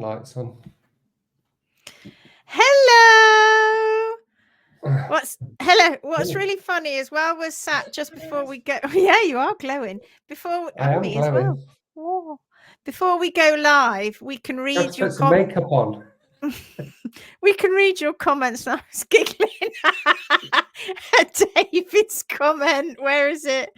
lights on. Hello. What's really funny as well was sat just before we go. Yeah, you are glowing. Before I am me glowing. as well. Oh. Before we go live, we can read Just your put some makeup on. We can read your comments. I was giggling at David's comment. Where is it?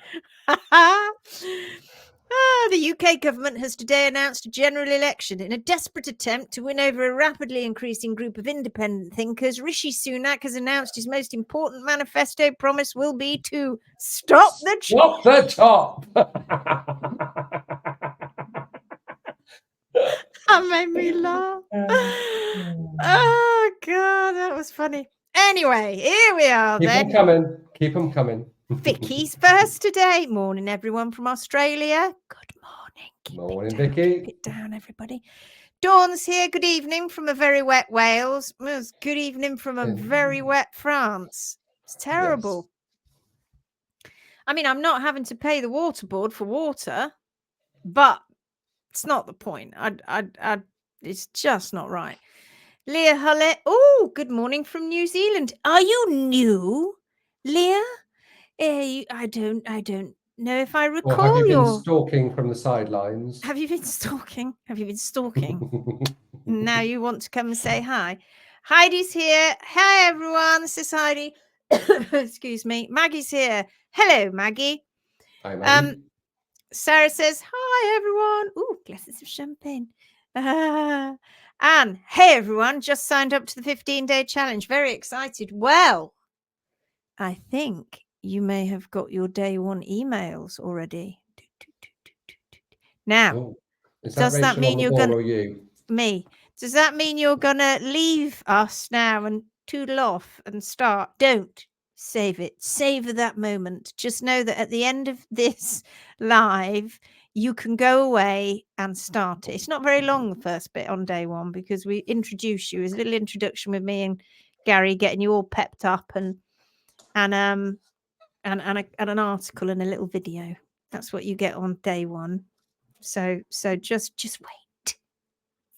The UK government has today announced a general election in a desperate attempt to win over a rapidly increasing group of independent thinkers. Rishi Sunak has announced his most important manifesto promise will be to stop the top. That made me laugh. Oh God, that was funny. Anyway, here we are. Keep them coming. Vicky's first today. Morning, everyone from Australia. Good morning. Morning, Vicky. Keep it down, everybody. Dawn's here. Good evening from a very wet Wales. Good evening from a very wet France. It's terrible. Yes. I mean, I'm not having to pay the water board for water, but it's not the point. It's just not right. Leah Hullett. Oh, good morning from New Zealand. Are you new, Leah? I don't know if I recall. Or have you been stalking from the sidelines? Have you been stalking? Now you want to come and say hi. Heidi's here. Hi, everyone. This is Heidi. Excuse me. Maggie's here. Hello, Maggie. Hi, Maggie. Sarah says, hi, everyone. Ooh, glasses of champagne. Anne, hey, everyone. Just signed up to the 15-day challenge. Very excited. Well, I think you may have got your day one emails already. Now, does that mean you're going to me? Does that mean you're going to leave us now and toodle off and start? Don't save it. Savor that moment. Just know that at the end of this live, you can go away and start it. It's not very long, the first bit on day one, because we introduce you as a little introduction with me and Gary, getting you all pepped up and an article and a little video. That's what you get on day one. So just wait.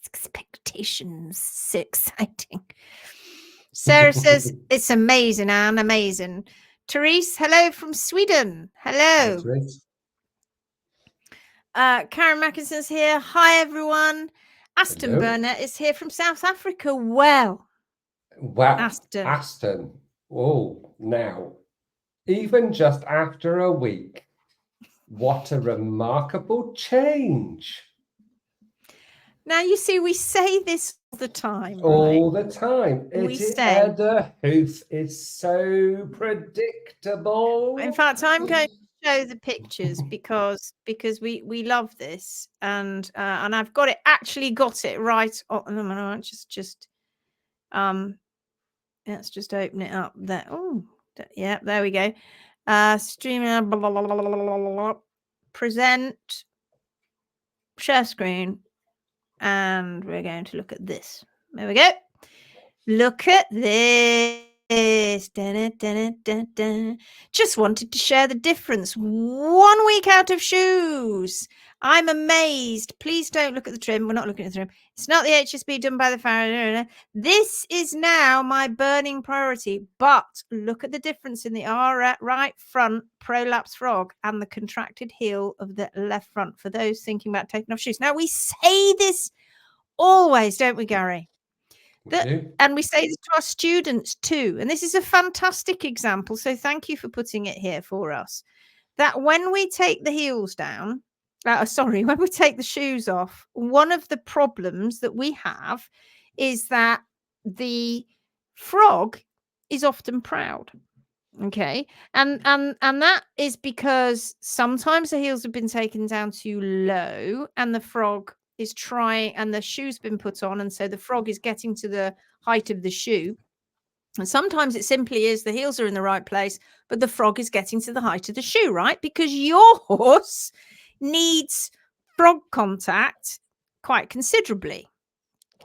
Expectations. So exciting. Sarah says it's amazing, Anne. Amazing. Therese, hello from Sweden. Hello. Karen Mackinson's here. Hi, everyone. Aston Burnett is here from South Africa. Wow. Aston. Oh, now. Even just after a week, what a remarkable change. Now, you see, we say this all the time. All the time. The hoof is so predictable. In fact, I'm going to show the pictures because we love this. And I've got it right. Let's just open it up there. Oh, yeah, there we go. Streaming, blah, blah, blah, blah, blah, blah, present, share screen, and we're going to look at this. There we go. Look at this. Dun, dun, dun, dun. Just wanted to share the difference. 1 week out of shoes. I'm amazed. Please don't look at the trim. We're not looking at the trim. It's not the HSB done by the Farrow. This is now my burning priority. But look at the difference in the right front prolapsed frog and the contracted heel of the left front for those thinking about taking off shoes. Now, we say this always, don't we, Gary? And we say this to our students too. And this is a fantastic example. So thank you for putting it here for us. That when we take the heels down, when we take the shoes off, one of the problems that we have is that the frog is often proud. Okay. And that is because sometimes the heels have been taken down too low and the frog is trying, and the shoe's been put on, and so the frog is getting to the height of the shoe. And sometimes it simply is the heels are in the right place, but the frog is getting to the height of the shoe, right? Because your horse needs frog contact quite considerably.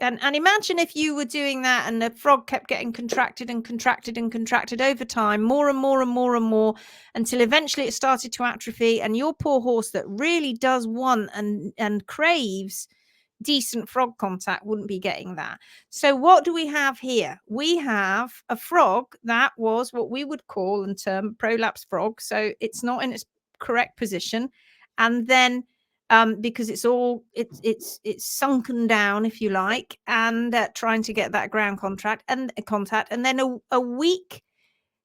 And imagine if you were doing that and the frog kept getting contracted and contracted and contracted over time, more and more and more and more, until eventually it started to atrophy. And your poor horse that really does want and craves decent frog contact wouldn't be getting that. So what do we have here? We have a frog that was what we would call and term prolapsed frog. So it's not in its correct position. And then because it's sunken down, if you like, and trying to get that ground contact. And then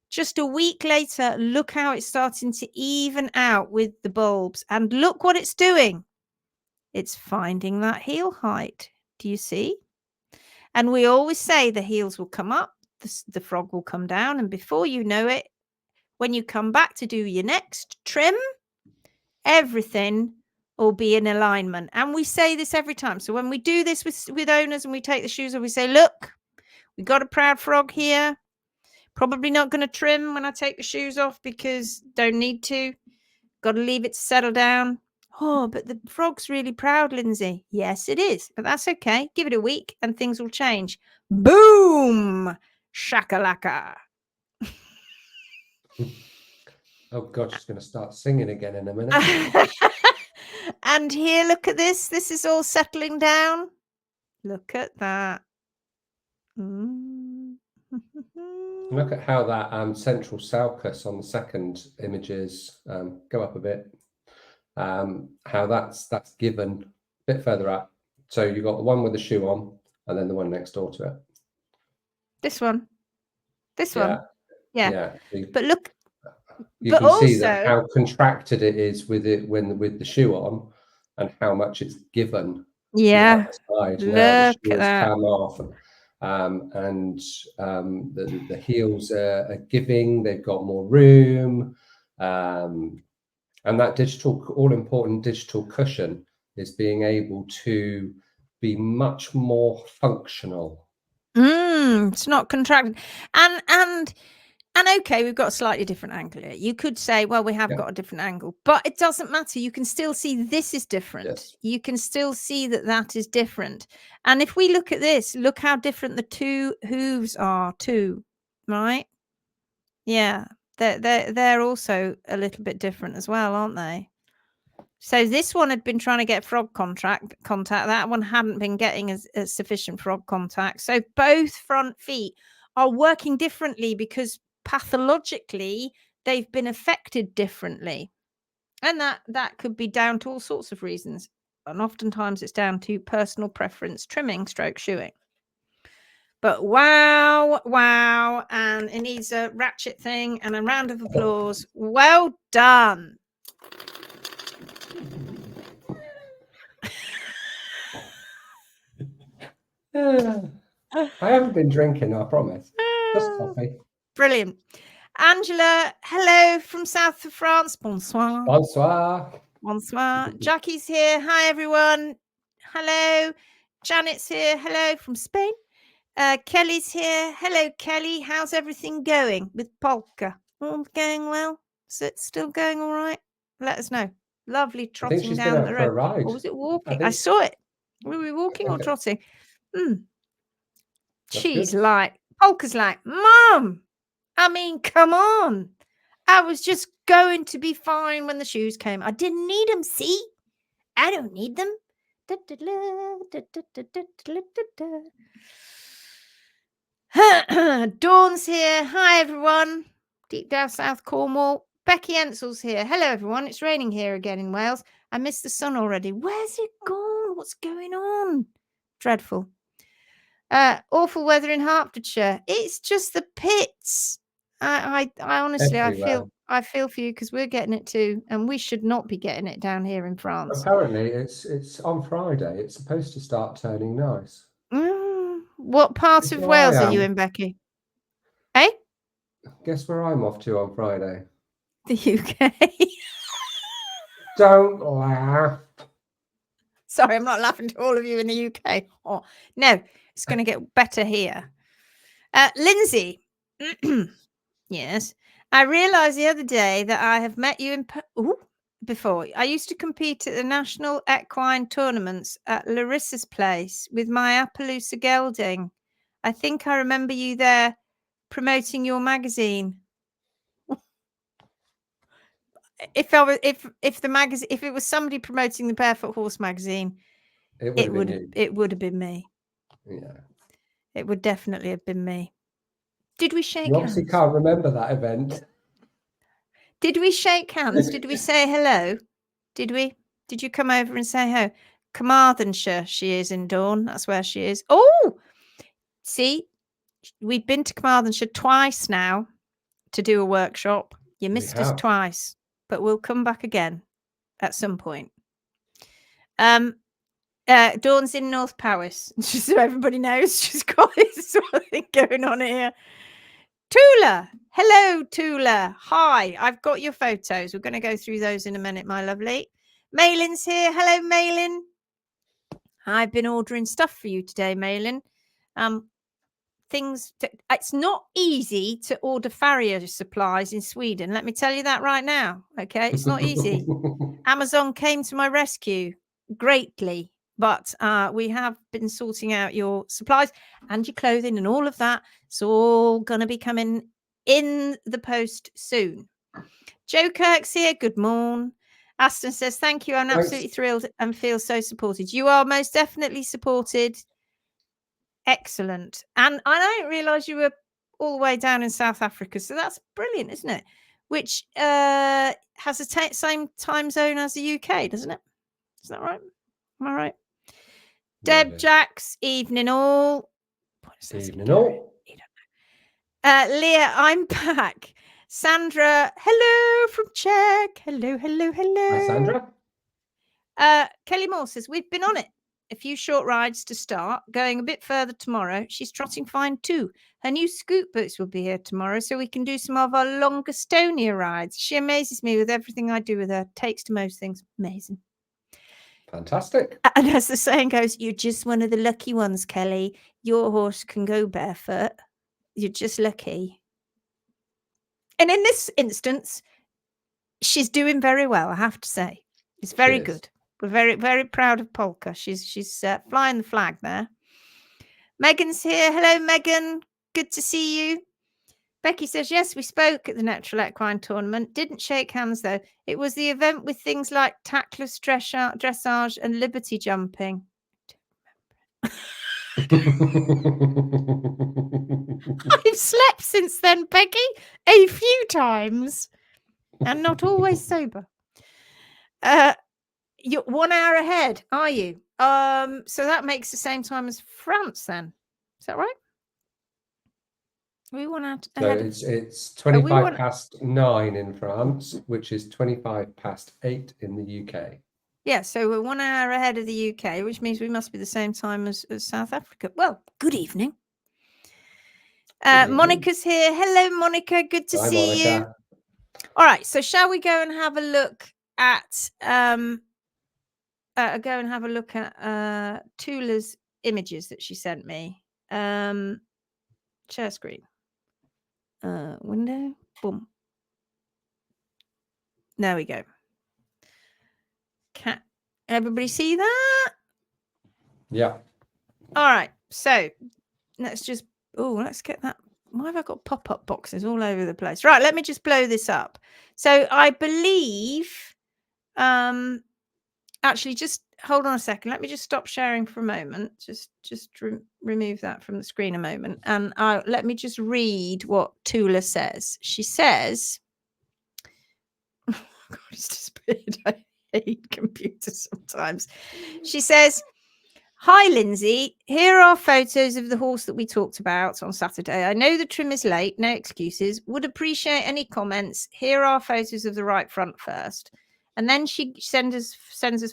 just a week later, look how it's starting to even out with the bulbs. And look what it's doing. It's finding that heel height. Do you see? And we always say the heels will come up, the frog will come down. And before you know it, when you come back to do your next trim, everything will be in alignment. And we say this every time. So when we do this with owners and we take the shoes off, we say, look, we got a proud frog here. Probably not going to trim when I take the shoes off because don't need to. Got to leave it to settle down. Oh, but the frog's really proud, Lindsay. Yes, it is. But that's okay. Give it a week and things will change. Boom! Shakalaka. Oh, God, she's going to start singing again in a minute. And here, look at this. This is all settling down. Look at that. Look at how that central sulcus on the second images, go up a bit, how that's given a bit further up. So you've got the one with the shoe on and then the one next door to it. This one. Yeah. But look, you can see that how contracted it is with the shoe on and how much it's given. Yeah. Side. Look now the shoe at that. Come off. And the heels are giving, they've got more room, and that all-important digital cushion is being able to be much more functional. It's not contracted. And okay, we've got a slightly different angle here. You could say, well, we have got a different angle, but it doesn't matter. You can still see this is different. Yes. You can still see that is different. And if we look at this, look how different the two hooves are too, right? Yeah, they're also a little bit different as well, aren't they? So this one had been trying to get frog contact. That one hadn't been getting a sufficient frog contact. So both front feet are working differently because pathologically they've been affected differently, and that could be down to all sorts of reasons, and oftentimes it's down to personal preference, trimming stroke shoeing. But wow, and it needs a ratchet thing and a round of applause. Well done. I haven't been drinking, I promise. Just coffee. Brilliant. Angela, hello from south of France. Bonsoir. Bonsoir. Jackie's here. Hi, everyone. Hello. Janet's here. Hello from Spain. Kelly's here. Hello, Kelly. How's everything going with Polka? All going well? Is it still going all right? Let us know. Lovely trotting down the road. Or was it walking? I saw it. Were we walking or trotting? She's good. Like, Polka's like, Mom, I mean, come on. I was just going to be fine when the shoes came. I didn't need them, see? I don't need them. Dawn's here. Hi, everyone. Deep down South Cornwall. Becky Ensel's here. Hello, everyone. It's raining here again in Wales. I missed the sun already. Where's it gone? What's going on? Dreadful. Awful weather in Hertfordshire. It's just the pits. I honestly, everywhere. I feel for you because we're getting it too, and we should not be getting it down here in France. Apparently, it's on Friday. It's supposed to start turning nice. What part of Wales are you in, Becky? Eh? Guess where I'm off to on Friday? The UK. Don't laugh. Sorry, I'm not laughing to all of you in the UK. Oh, no, it's going to get better here. Lindsay. Yes. I realised the other day that I have met you before. I used to compete at the national equine tournaments at Larissa's place with my Appaloosa gelding. I think I remember you there promoting your magazine. If it was somebody promoting the Barefoot Horse magazine, It would have been you. It would have been me. Yeah. It would definitely have been me. Did we shake You obviously hands? can't remember that event. Did we shake hands? Did we say hello? Did we? Did you come over and say hello? Carmarthenshire, she is in Dawn. That's where she is. Oh, see, we've been to Carmarthenshire twice now to do a workshop. You missed us twice, but we'll come back again at some point. Dawn's in North Powys, just so everybody knows. She's got this sort of thing going on here. Tula, hello, Tula. Hi, I've got your photos. We're going to go through those in a minute, my lovely. Maylin's here. Hello, Maylin. I've been ordering stuff for you today, Maylin. It's not easy to order farrier supplies in Sweden. Let me tell you that right now. Okay, it's not easy. Amazon came to my rescue greatly, but we have been sorting out your supplies and your clothing and all of that. It's all going to be coming in the post soon. Joe Kirk's here. Good morning. Aston says, thank you. I'm absolutely thrilled and feel so supported. You are most definitely supported. Excellent. And I didn't realise you were all the way down in South Africa. So that's brilliant, isn't it? Which has the same time zone as the UK, doesn't it? Is that right? Am I right? Deb, Jax, evening all. Evening all. Leah, I'm back. Sandra, hello from Czech. Hello, hello, hello. Hi, Sandra. Kelly Moore says, we've been on it. A few short rides to start, going a bit further tomorrow. She's trotting fine too. Her new scoot boots will be here tomorrow, so we can do some of our long Estonia rides. She amazes me with everything I do with her. Takes to most things. Amazing. Fantastic. And as the saying goes, you're just one of the lucky ones, Kelly. Your horse can go barefoot. You're just lucky. And in this instance, she's doing very well, I have to say. It's very good. We're very, very proud of Polka. She's flying the flag there. Megan's here. Hello, Megan. Good to see you. Becky says, yes, we spoke at the Natural Equine Tournament. Didn't shake hands, though. It was the event with things like tactless dressage and liberty jumping. I've slept since then, Becky, a few times, and not always sober. You're 1 hour ahead, are you? So that makes the same time as France, then. Is that right? We want to. So it's 25 past 9 in France, which is 25 past 8 in the UK. Yeah, so we're 1 hour ahead of the UK, which means we must be the same time as South Africa. Well, good evening. Monica's here. Hello, Monica. Good to see you. All right, so shall we go and have a look at Tula's images that she sent me? Share screen. Window. Boom. There we go. Can everybody see that? Yeah. All right. So let's get that. Why have I got pop-up boxes all over the place? Right. Let me just blow this up. So I believe, actually, just hold on a second. Let me just stop sharing for a moment. Just remove that from the screen a moment. And let me just read what Tula says. She says, oh, God, it's disappeared. I hate computers sometimes. She says, hi, Lindsay. Here are photos of the horse that we talked about on Saturday. I know the trim is late. No excuses. Would appreciate any comments. Here are photos of the right front first. And then she sends us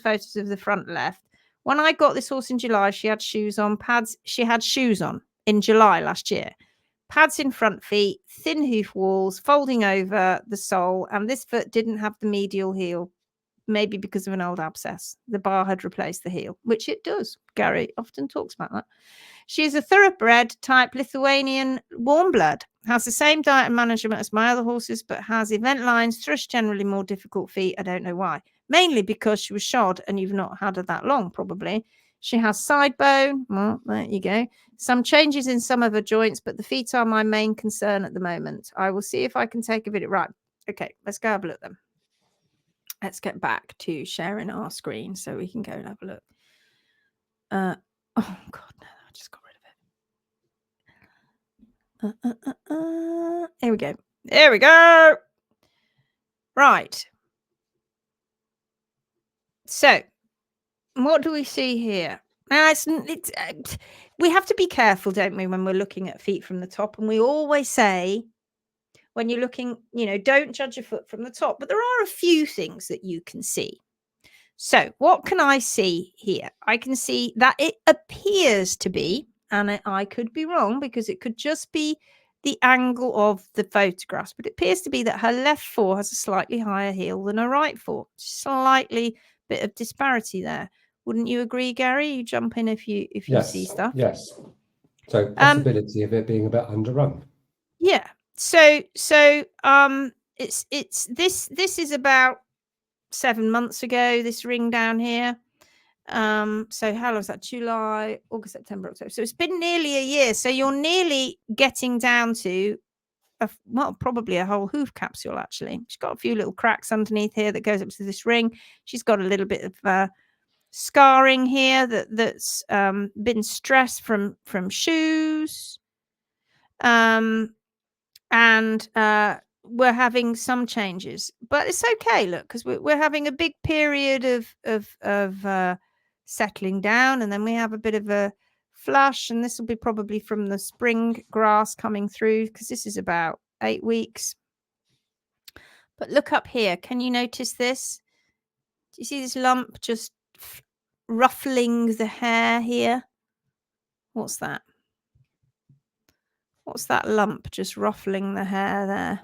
photos of the front left. When I got this horse in July, she had shoes on, pads. She had shoes on in July last year. Pads in front feet, thin hoof walls, folding over the sole, and this foot didn't have the medial heel, maybe because of an old abscess. The bar had replaced the heel, which it does. Gary often talks about that. She is a thoroughbred type Lithuanian warm blood, has the same diet and management as my other horses, but has event lines, thrush generally more difficult feet. I don't know why. Mainly because she was shod and you've not had her that long, probably. She has sidebone. Well, there you go. Some changes in some of her joints, but the feet are my main concern at the moment. I will see if I can take a video. Right. Okay, let's go have a look then. Let's get back to sharing our screen so we can go and have a look. Oh God, no! I just got rid of it. Here we go. There we go. Right. So, what do we see here? Now, we have to be careful, don't we, when we're looking at feet from the top? And we always say, when you're looking, don't judge a foot from the top. But there are a few things that you can see. So, what can I see here? I can see that it appears to be, and I could be wrong because it could just be the angle of the photographs, but it appears to be that her left foot has a slightly higher heel than her right foot. Slightly bit of disparity there. Wouldn't you agree, Gary? You jump in if you see stuff. Yes. So possibility of it being a bit underrun. Yeah. So it's this is about 7 months ago, this ring down here. So how long is that? July, August, September, October. So it's been nearly a year. So you're nearly getting down to probably a whole hoof capsule, actually. She's got a few little cracks underneath here that goes up to this ring. She's got a little bit of scarring here that's been stressed from shoes. And we're having some changes, but it's okay. Look, because we're having a big period of settling down, and then we have a bit of a flush, and this will be probably from the spring grass coming through, because this is about 8 weeks. But look up here. Can you notice this? Do you see this lump just ruffling the hair here? What's that? What's that lump just ruffling the hair there?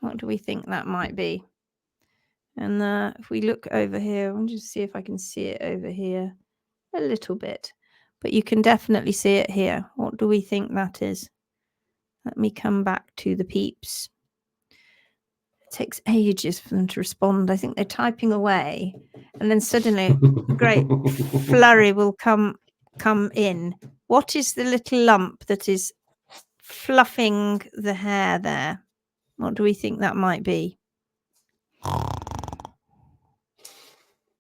What do we think that might be? And if we look over here, I'll just see if I can see it over here a little bit. But you can definitely see it here. What do we think that is? Let me come back to the peeps. It takes ages for them to respond. I think they're typing away. And then suddenly a great flurry will come in. What is the little lump that is fluffing the hair there? What do we think that might be?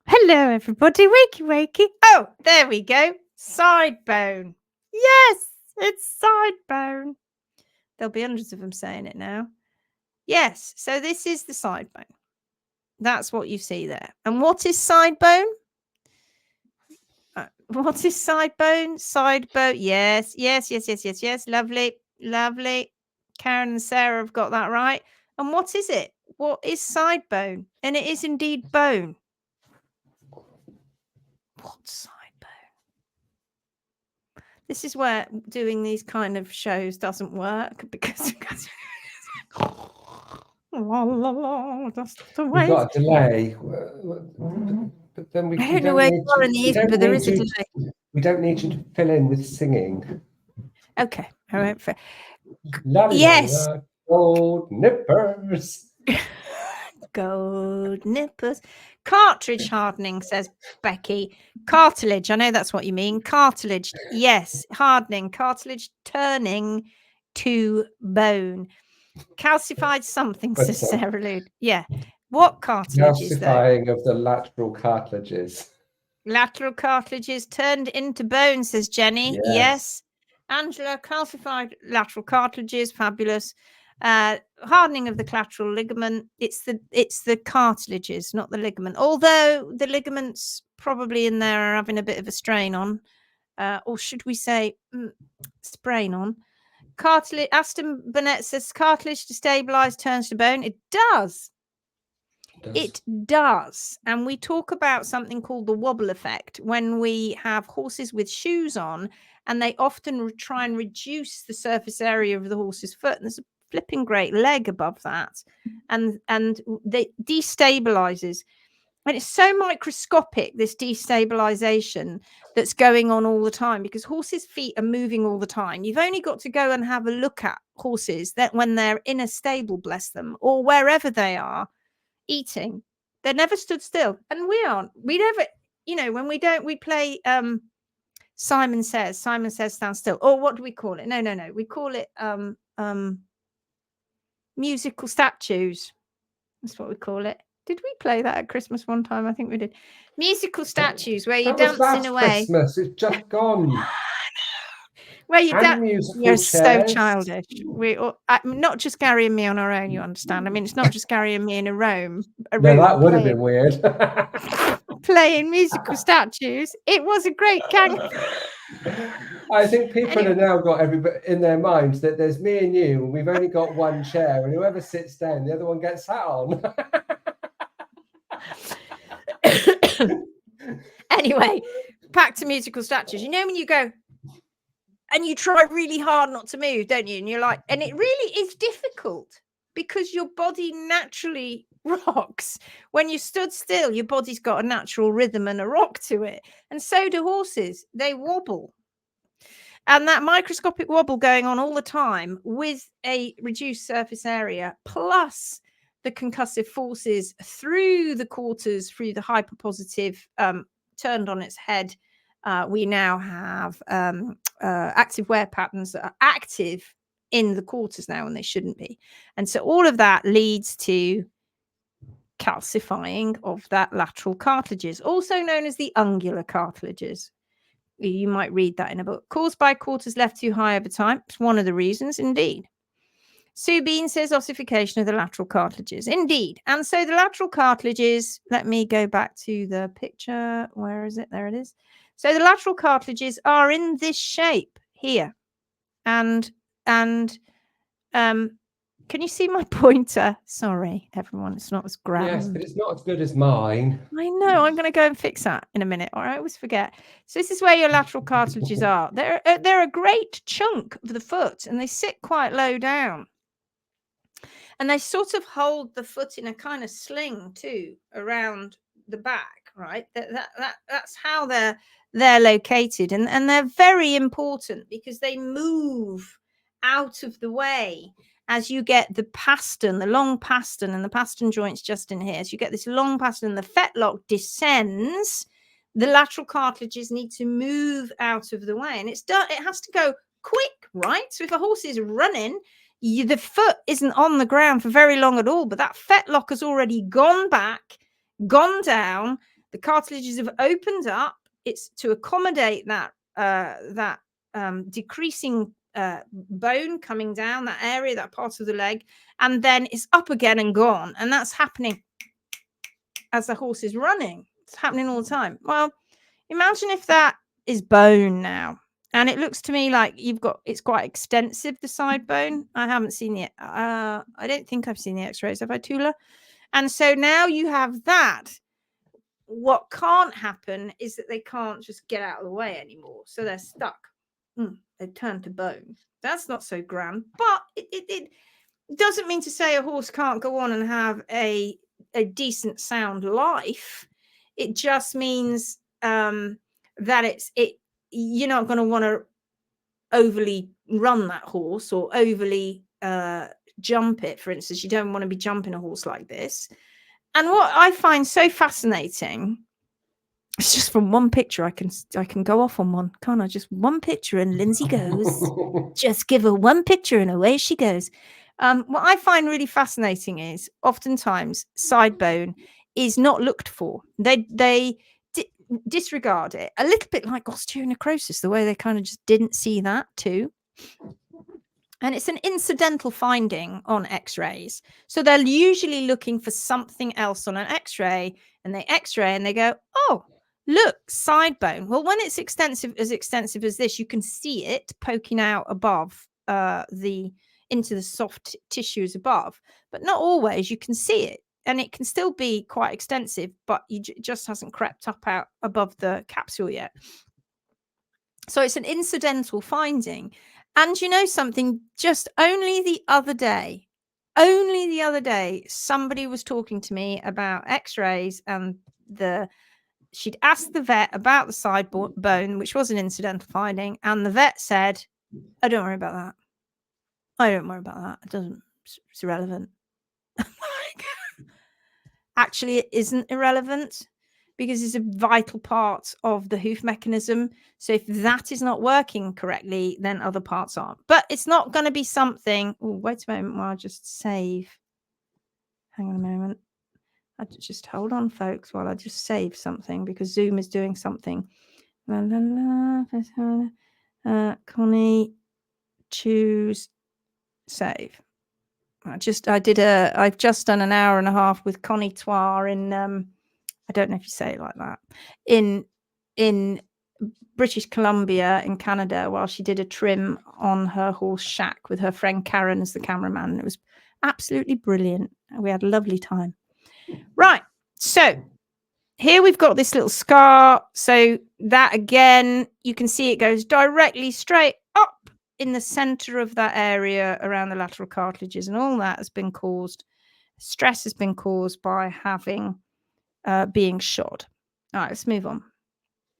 Hello, everybody. Wakey, wakey. Oh, there we go. Sidebone. Yes, it's Sidebone. There'll be hundreds of them saying it now. Yes, so this is the Sidebone. That's what you see there. And what is Sidebone? What is Sidebone? Sidebone. Yes. Lovely. Lovely. Karen and Sarah have got that right. And what is it? What is Sidebone? And it is indeed bone. What's Sidebone? This is where doing these kind of shows doesn't work, because that's the way. We've got a delay, but then we I don't know where you are in the evening, but there is a delay. We don't need you to fill in with singing. Okay, all right. Fair. Yes. Gold nippers. Gold nippers. Cartridge hardening, says Becky. Cartilage, I know that's what you mean. Cartilage, yes. Hardening, cartilage turning to bone. Calcified something, says Sarah Lude. Yeah. What cartilage is that? Calcifying of the lateral cartilages. Lateral cartilages turned into bone, says Jenny. Yes. Angela, calcified lateral cartilages, fabulous. Hardening of the collateral ligament. It's the cartilages, not the ligament. Although the ligaments probably in there are having a bit of a strain on, or should we say sprain on. Cartilage. Aston Burnett says cartilage destabilized turns to bone. It does. It does. And we talk about something called the wobble effect when we have horses with shoes on, and they often try and reduce the surface area of the horse's foot. And there's a flipping great leg above that, and they destabilizes. And it's so microscopic, this destabilization that's going on all the time, because horses' feet are moving all the time. You've only got to go and have a look at horses that when they're in a stable, bless them, or wherever they are eating, they're never stood still. And we aren't. We never, when we play Simon Says stand still. Or what do we call it? No. We call it musical statues. That's what we call it. Did we play that at Christmas one time? I think we did. Musical statues where you're That was dancing last away. Christmas. It's just gone. Where you And musical You're so chairs. childish. We all, not just Gary and me on our own, you understand. I mean, it's not just Gary and me in a room. No, that would have been weird. Playing musical statues. It was a great gang. I think people Anyway. have now got everybody in their minds that there's me and you, and we've only got one chair, and whoever sits down, the other one gets sat on. Anyway, back to musical statues. You know when you go and you try really hard not to move, don't you? And you're like, and it really is difficult because your body naturally rocks. When you stood still, your body's got a natural rhythm and a rock to it. And so do horses. They wobble. And that microscopic wobble going on all the time with a reduced surface area, plus the concussive forces through the quarters, through the hyperpositive, turned on its head. We now have active wear patterns that are active in the quarters now, and they shouldn't be. And so all of that leads to calcifying of that lateral cartilages, also known as the ungular cartilages. You might read that in a book. Caused by quarters left too high over time. It's one of the reasons, indeed. Sue Bean says ossification of the lateral cartilages. Indeed. And so the lateral cartilages, let me go back to the picture. Where is it? There it is. So the lateral cartilages are in this shape here. And can you see my pointer? Sorry, everyone. It's not as grand. Yes, but it's not as good as mine. I know. I'm going to go and fix that in a minute. Or I always forget. So this is where your lateral cartilages are. They're a great chunk of the foot, and they sit quite low down. And they sort of hold the foot in a kind of sling too around the back, right? That's how they're located, and they're very important because they move out of the way as you get the pastern, the long pastern, and the pastern joints just in here. So you get this long pastern, the fetlock descends. The lateral cartilages need to move out of the way, and it has to go quick, right? So if a horse is running, the foot isn't on the ground for very long at all, but that fetlock has already gone back, gone down. The cartilages have opened up. It's to accommodate that decreasing bone coming down that area, that part of the leg, and then it's up again and gone. And that's happening as the horse is running. It's happening all the time. Well, imagine if that is bone now. And it looks to me like it's quite extensive, the side bone. I haven't seen it. I don't think I've seen the x-rays. Have I, Tula? And so now you have that. What can't happen is that they can't just get out of the way anymore. So they're stuck. They've turned to bone. That's not so grand. But it doesn't mean to say a horse can't go on and have a decent sound life. It just means that you're not going to want to overly run that horse or overly jump it. For instance, you don't want to be jumping a horse like this. And what I find so fascinating, it's just from one picture. I can go off on one, can't I? Just one picture and Lindsay goes. Just give her one picture and away she goes. What I find really fascinating is oftentimes side bone is not looked for. They disregard it, a little bit like osteonecrosis, the way they kind of just didn't see that too. And it's an incidental finding on x-rays. So they're usually looking for something else on an x-ray, and they x-ray and they go, oh, look, side bone. Well, when it's extensive as this, you can see it poking out above into the soft tissues above, but not always. You can see it. And it can still be quite extensive, but it just hasn't crept up out above the capsule yet. So it's an incidental finding. And you know something, just only the other day, somebody was talking to me about x-rays, and she'd asked the vet about the side bone, which was an incidental finding. And the vet said, oh, don't worry about that. I don't worry about that. It's irrelevant. Actually, it isn't irrelevant because it's a vital part of the hoof mechanism. So if that is not working correctly, then other parts aren't. But it's not going to be something. Oh, wait a moment while I just save. Hang on a moment. Just hold on, folks, while I just save something because Zoom is doing something. La, la, la, Connie, choose, save. I've just done an hour and a half with Connie Toir in I don't know if you say it like that, in British Columbia in Canada, while she did a trim on her horse Shack with her friend Karen as the cameraman. And it was absolutely brilliant. We had a lovely time. Right. So here we've got this little scar. So that again, you can see it goes directly straight up in the center of that area around the lateral cartilages. And all that has been caused, stress has been caused by having being shod. All right, let's move on.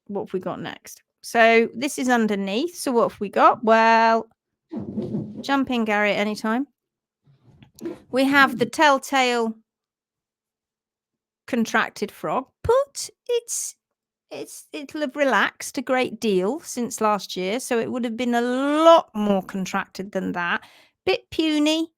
What have we got next? So this is underneath. So what have we got? Well, jump in, Gary, at any time. We have the telltale contracted frog, but it'll have relaxed a great deal since last year. So it would have been a lot more contracted than that. Bit puny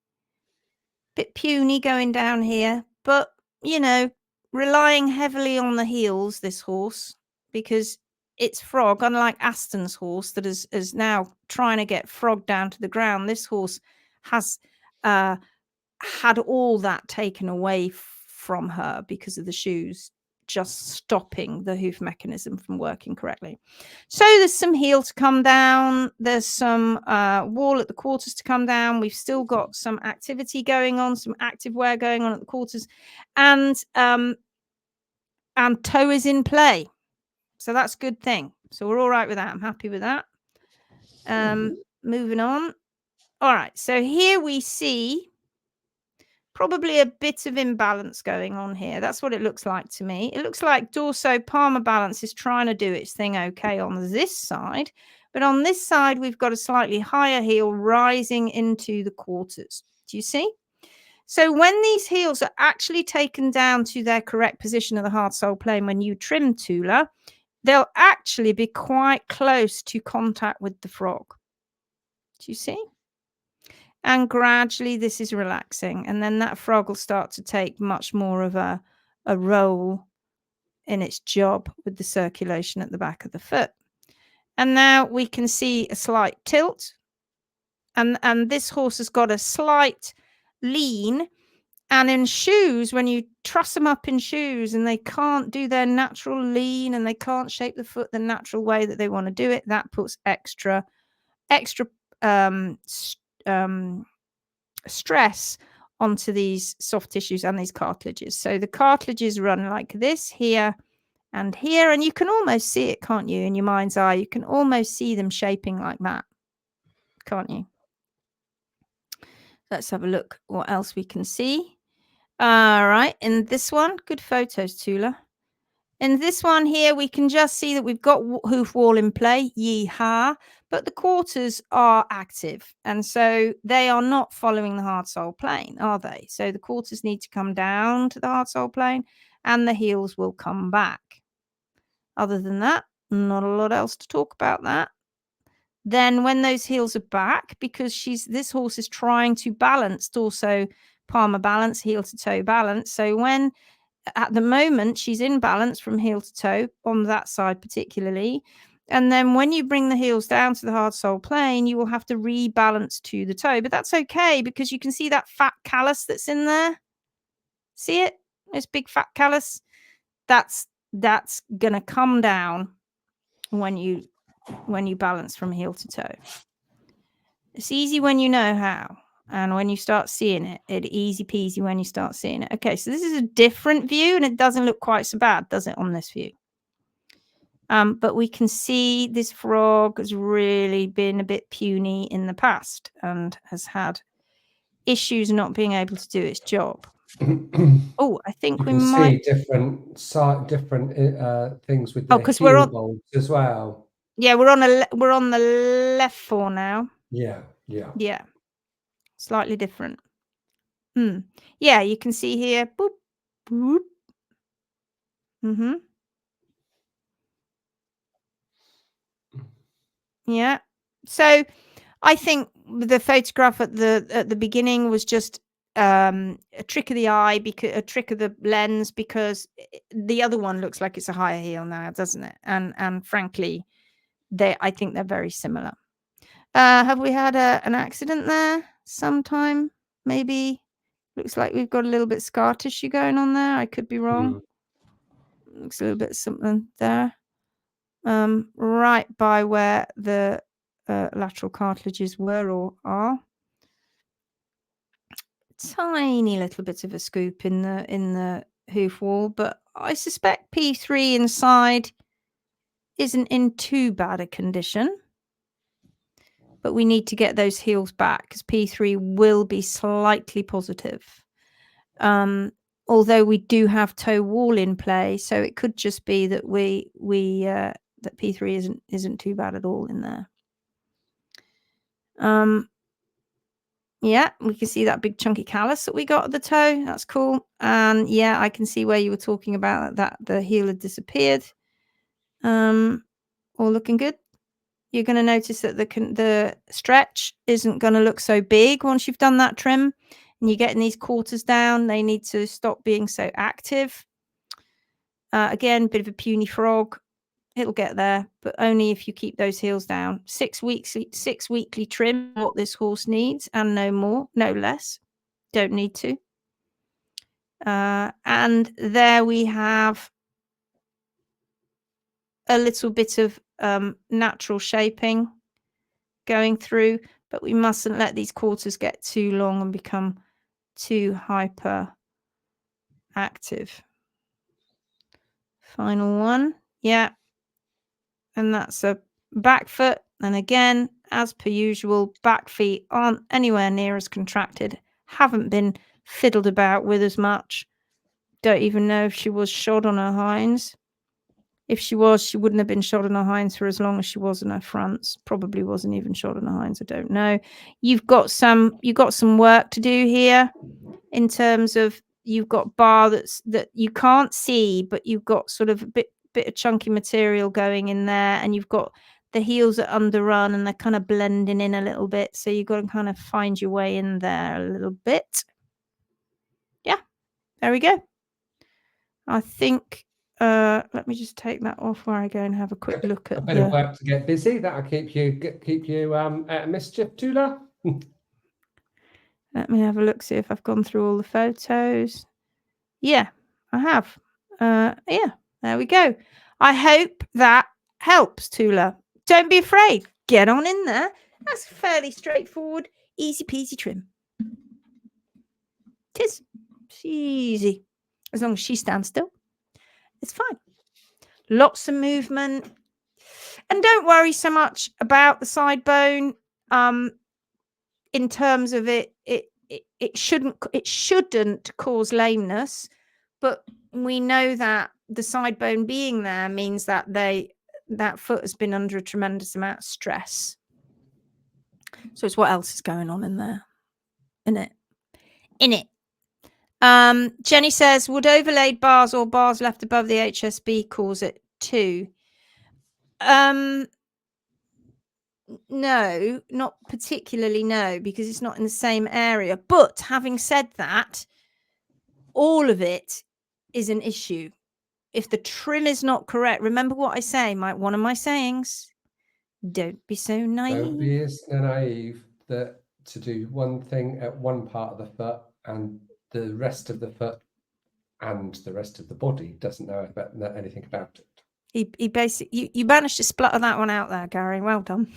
going down here, but you know, relying heavily on the heels, this horse, because it's frog, unlike Aston's horse that is now trying to get frog down to the ground. This horse has had all that taken away from her because of the shoes just stopping the hoof mechanism from working correctly. So there's some heel to come down. There's some wall at the quarters to come down. We've still got some activity going on, some active wear going on at the quarters, and toe is in play. So that's a good thing. So we're all right with that. I'm happy with that. Moving on. All right. So here we see probably a bit of imbalance going on here. That's what it looks like to me. It looks like dorso-palmar balance is trying to do its thing okay on this side. But on this side, we've got a slightly higher heel rising into the quarters. Do you see? So when these heels are actually taken down to their correct position of the hard sole plane when you trim Tula, they'll actually be quite close to contact with the frog. Do you see? And gradually this is relaxing. And then that frog will start to take much more of a role in its job with the circulation at the back of the foot. And now we can see a slight tilt. And this horse has got a slight lean. And in shoes, when you truss them up in shoes and they can't do their natural lean and they can't shape the foot the natural way that they want to do it, that puts extra stress onto these soft tissues and these cartilages. So the cartilages run like this here and here, and you can almost see it, can't you, in your mind's eye? You can almost see them shaping like that, can't you? Let's have a look what else we can see. All right, in this one, good photos, Tula. In this one here, we can just see that we've got hoof wall in play, yee-haw, but the quarters are active. And so they are not following the hard sole plane, are they? So the quarters need to come down to the hard sole plane and the heels will come back. Other than that, not a lot else to talk about that. Then when those heels are back, because this horse is trying to balance dorso-palmar balance, heel to toe balance. So when at the moment she's in balance from heel to toe on that side particularly, and then when you bring the heels down to the hard sole plane, you will have to rebalance to the toe. But that's okay because you can see that fat callus that's in there. See it? This big fat callus. That's gonna come down when you balance from heel to toe. It's easy when you know how. And when you start seeing it, it's easy peasy when you start seeing it. Okay, so this is a different view and it doesn't look quite so bad, does it, on this view? But we can see this frog has really been a bit puny in the past and has had issues not being able to do its job. Oh, I think we might see different things with the heel bolts as well. Yeah, we're on the left fore now. Yeah. Slightly different. Yeah, you can see here. Boop, boop. Yeah. So I think the photograph at the beginning was just a trick of the eye, because a trick of the lens, because the other one looks like it's a higher heel now, doesn't it? And frankly, I think they're very similar. Have we had an accident there sometime? Maybe. Looks like we've got a little bit of scar tissue going on there. I could be wrong. Looks a little bit of something there. Right by where the lateral cartilages were or are. Tiny little bit of a scoop in the hoof wall, but I suspect P3 inside isn't in too bad a condition. But we need to get those heels back because P3 will be slightly positive. Although we do have toe wall in play, so it could just be that that P3 isn't too bad at all in there. Yeah, we can see that big chunky callus that we got at the toe. That's cool. And yeah, I can see where you were talking about that the heel had disappeared. All looking good. You're going to notice that the stretch isn't going to look so big once you've done that trim. And you're getting these quarters down. They need to stop being so active. Again, bit of a puny frog. It'll get there, but only if you keep those heels down. 6 weekly trim, what this horse needs, and no more, no less. Don't need to. And there we have a little bit of natural shaping going through, but we mustn't let these quarters get too long and become too hyper active. Final one. Yeah. And that's a back foot. And again, as per usual, back feet aren't anywhere near as contracted, haven't been fiddled about with as much. Don't even know if she was shod on her hinds. If she was, she wouldn't have been shod on her hinds for as long as she was on her fronts. Probably wasn't even shod on her hinds. I don't know. You've got some work to do here in terms of you've got bar that you can't see, but you've got sort of a bit of chunky material going in there, and you've got the heels are underrun and they're kind of blending in a little bit. So you've got to kind of find your way in there a little bit. Yeah, there we go. I think let me just take that off where I go and have a quick look at a bit of work to get busy. That'll keep you at mischief, Tula. Let me have a look, see if I've gone through all the photos. Yeah, I have. Yeah, there we go. I hope that helps, Tula. Don't be afraid. Get on in there. That's fairly straightforward, easy peasy trim. It is. It's easy. As long as she stands still, it's fine. Lots of movement. And don't worry so much about the side bone. In terms of it shouldn't cause lameness, but we know that the side bone being there means that that foot has been under a tremendous amount of stress. So it's what else is going on in there, in it. Jenny says, would overlaid bars or bars left above the HSB cause it too? No, not particularly, no, because it's not in the same area. But having said that, all of it is an issue. If the trim is not correct, remember what I say, one of my sayings, don't be so naive. Don't be so naive that to do one thing at one part of the foot and the rest of the foot and the rest of the body doesn't know anything about it. He basically, you managed to splutter that one out there, Gary. Well done.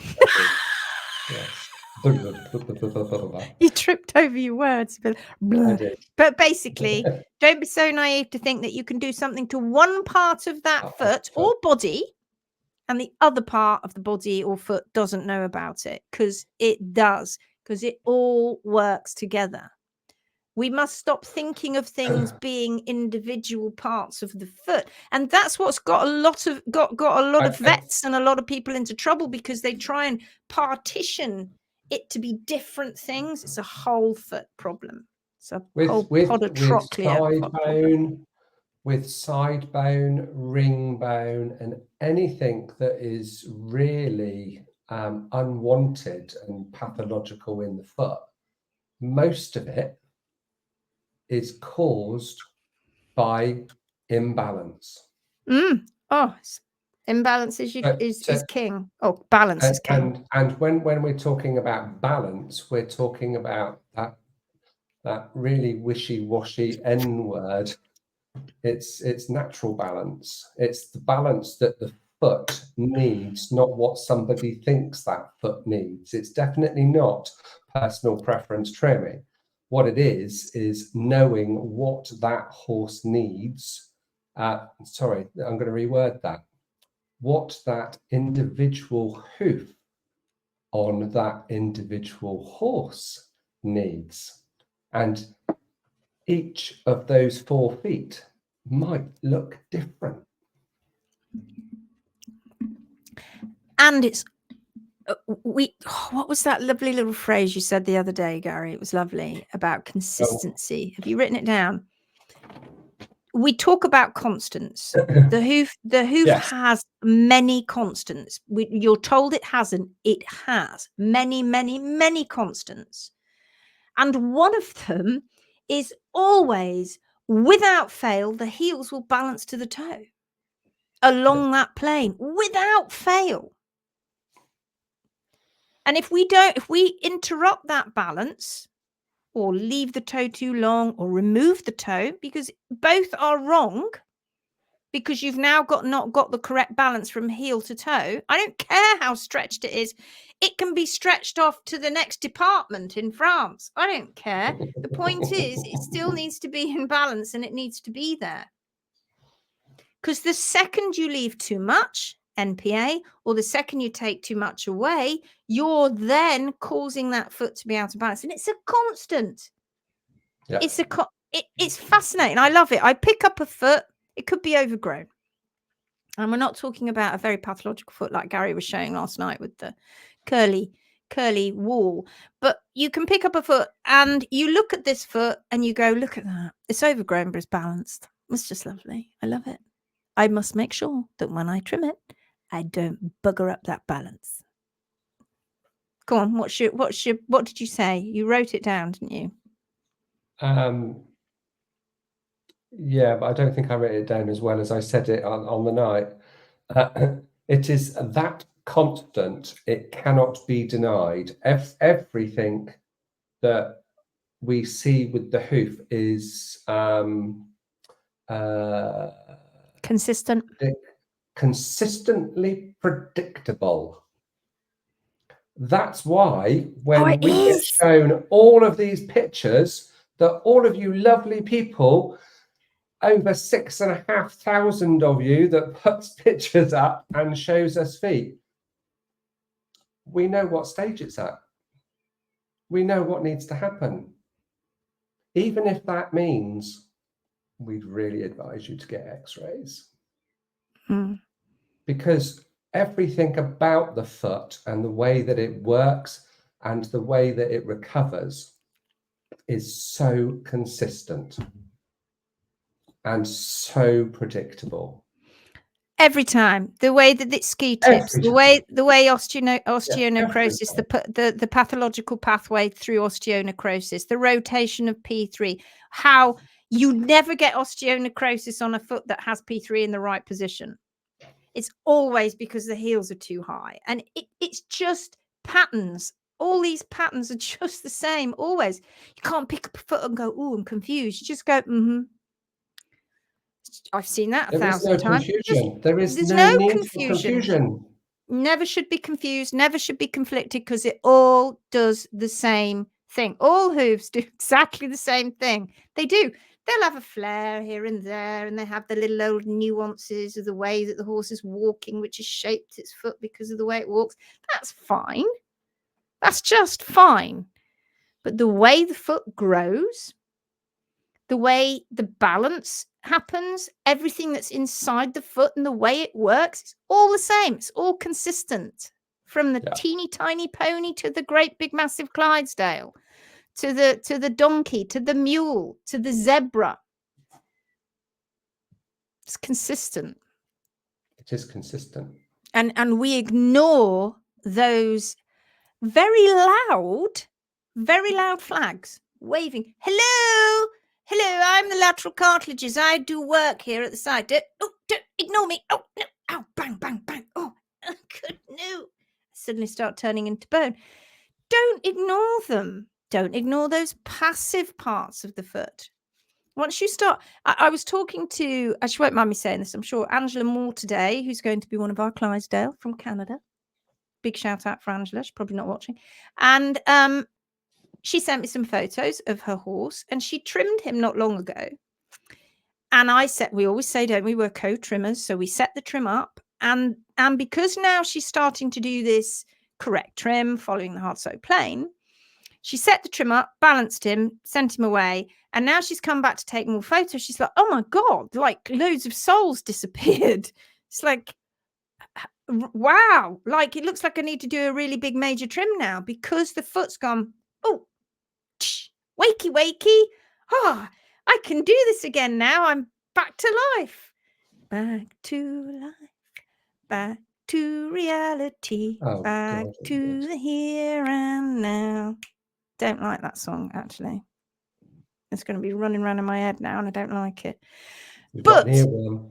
Yes. You tripped over your words, but basically, don't be so naive to think that you can do something to one part of that foot or body, and the other part of the body or foot doesn't know about it, because it does, because it all works together. We must stop thinking of things being individual parts of the foot, and that's what's got a lot of vets and a lot of people into trouble, because they try and partition it to be different things. It's a whole foot problem. It's a whole podotrochlea problem. With side bone, ring bone, and anything that is really unwanted and pathological in the foot, most of it is caused by imbalance. Oh, imbalance is king. Oh, balance is king. And when we're talking about balance, we're talking about that really wishy-washy N word. It's natural balance. It's the balance that the foot needs, not what somebody thinks that foot needs. It's definitely not personal preference trimming. What it is knowing what that horse needs. Sorry, I'm going to reword that. What that individual hoof on that individual horse needs. And each of those 4 feet might look different. And it's what was that lovely little phrase you said the other day, Gary? It was lovely about consistency. Have you written it down? We talk about constants. The hoof Yes. has many constants. You're told it hasn't. It has many, many, many constants. And one of them is always, without fail, the heels will balance to the toe along that plane without fail. And if we interrupt that balance, or leave the toe too long, or remove the toe, because both are wrong, because you've now not got the correct balance from heel to toe. I don't care how stretched it is. It can be stretched off to the next department in France. I don't care. The point is, it still needs to be in balance, and it needs to be there. Because the second you leave too much, NPA, or the second you take too much away, you're then causing that foot to be out of balance. And it's a constant. Yeah. It's fascinating. I love it. I pick up a foot. It could be overgrown. And we're not talking about a very pathological foot like Gary was showing last night with the curly wall. But you can pick up a foot and you look at this foot and you go, look at that. It's overgrown, but it's balanced. It's just lovely. I love it. I must make sure that when I trim it, I don't bugger up that balance. Go on. What did you say? You wrote it down, didn't you? Yeah, but I don't think I wrote it down as well as I said it on the night. It is that constant. It cannot be denied. Everything that we see with the hoof is consistent, consistently predictable. That's why when we get shown all of these pictures, that all of you lovely people, over 6,500 of you, that puts pictures up and shows us feet, we know what stage it's at. We know what needs to happen. Even if that means we'd really advise you to get x-rays. Because everything about the foot and the way that it works and the way that it recovers is so consistent and so predictable. Every time, the way that it ski tips, the way osteonecrosis, the pathological pathway through osteonecrosis, the rotation of P3, how you never get osteonecrosis on a foot that has P3 in the right position. It's always because the heels are too high, and it's just patterns. All these patterns are just the same always. You can't pick up a foot and go, "Oh, I'm confused." You just go, I've seen that 1,000 times. There is no need for confusion. Never should be confused, never should be conflicted, because it all does the same thing. All hooves do exactly the same thing. They do. They'll have a flare here and there, and they have the little old nuances of the way that the horse is walking, which has shaped its foot because of the way it walks. That's fine. That's just fine. But the way the foot grows, the way the balance happens, everything that's inside the foot and the way it works, it's all the same. It's all consistent, from the teeny tiny pony to the great big massive Clydesdale, to the donkey, to the mule, to the zebra. It's consistent. It is consistent. And we ignore those very loud flags waving, hello, Hello, I'm the lateral cartilages. I do work here at the side. Don't ignore me. Oh, no. Ow, bang, bang, bang. Oh, good, no. Suddenly start turning into bone. Don't ignore them. Don't ignore those passive parts of the foot. Once you start, I was talking to, she won't mind me saying this, I'm sure, Angela Moore today, who's going to be one of our Clydesdale from Canada. Big shout out for Angela. She's probably not watching. And she sent me some photos of her horse, and she trimmed him not long ago. And I said, we always say, don't we, we're co-trimmers. So we set the trim up. And because now she's starting to do this correct trim, following the hard sew plane, she set the trim up, balanced him, sent him away. And now she's come back to take more photos. She's like, oh my God, like loads of soles disappeared. It's like, wow, like it looks like I need to do a really big major trim now because the foot's gone, oh, wakey, wakey. Oh, I can do this again now. I'm back to life. Back to life. Back to reality. Oh, back God, to the here and now. Don't like that song, actually. It's going to be running around in my head now, and I don't like it. You've But got an earworm.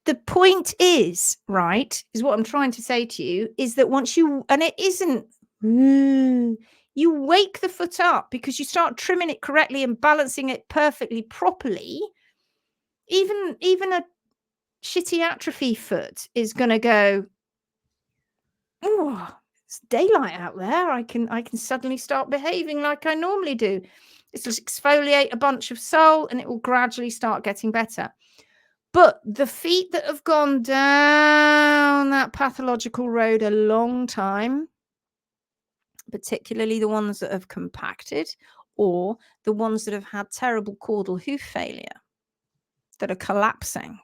the point is, right, is what I'm trying to say to you, is that once you, and it isn't, you wake the foot up because you start trimming it correctly and balancing it perfectly, properly. Even a shitty atrophy foot is going to go, oh, it's daylight out there. I can suddenly start behaving like I normally do. It's just exfoliate a bunch of sole and it will gradually start getting better. But the feet that have gone down that pathological road a long time, particularly the ones that have compacted or the ones that have had terrible caudal hoof failure that are collapsing,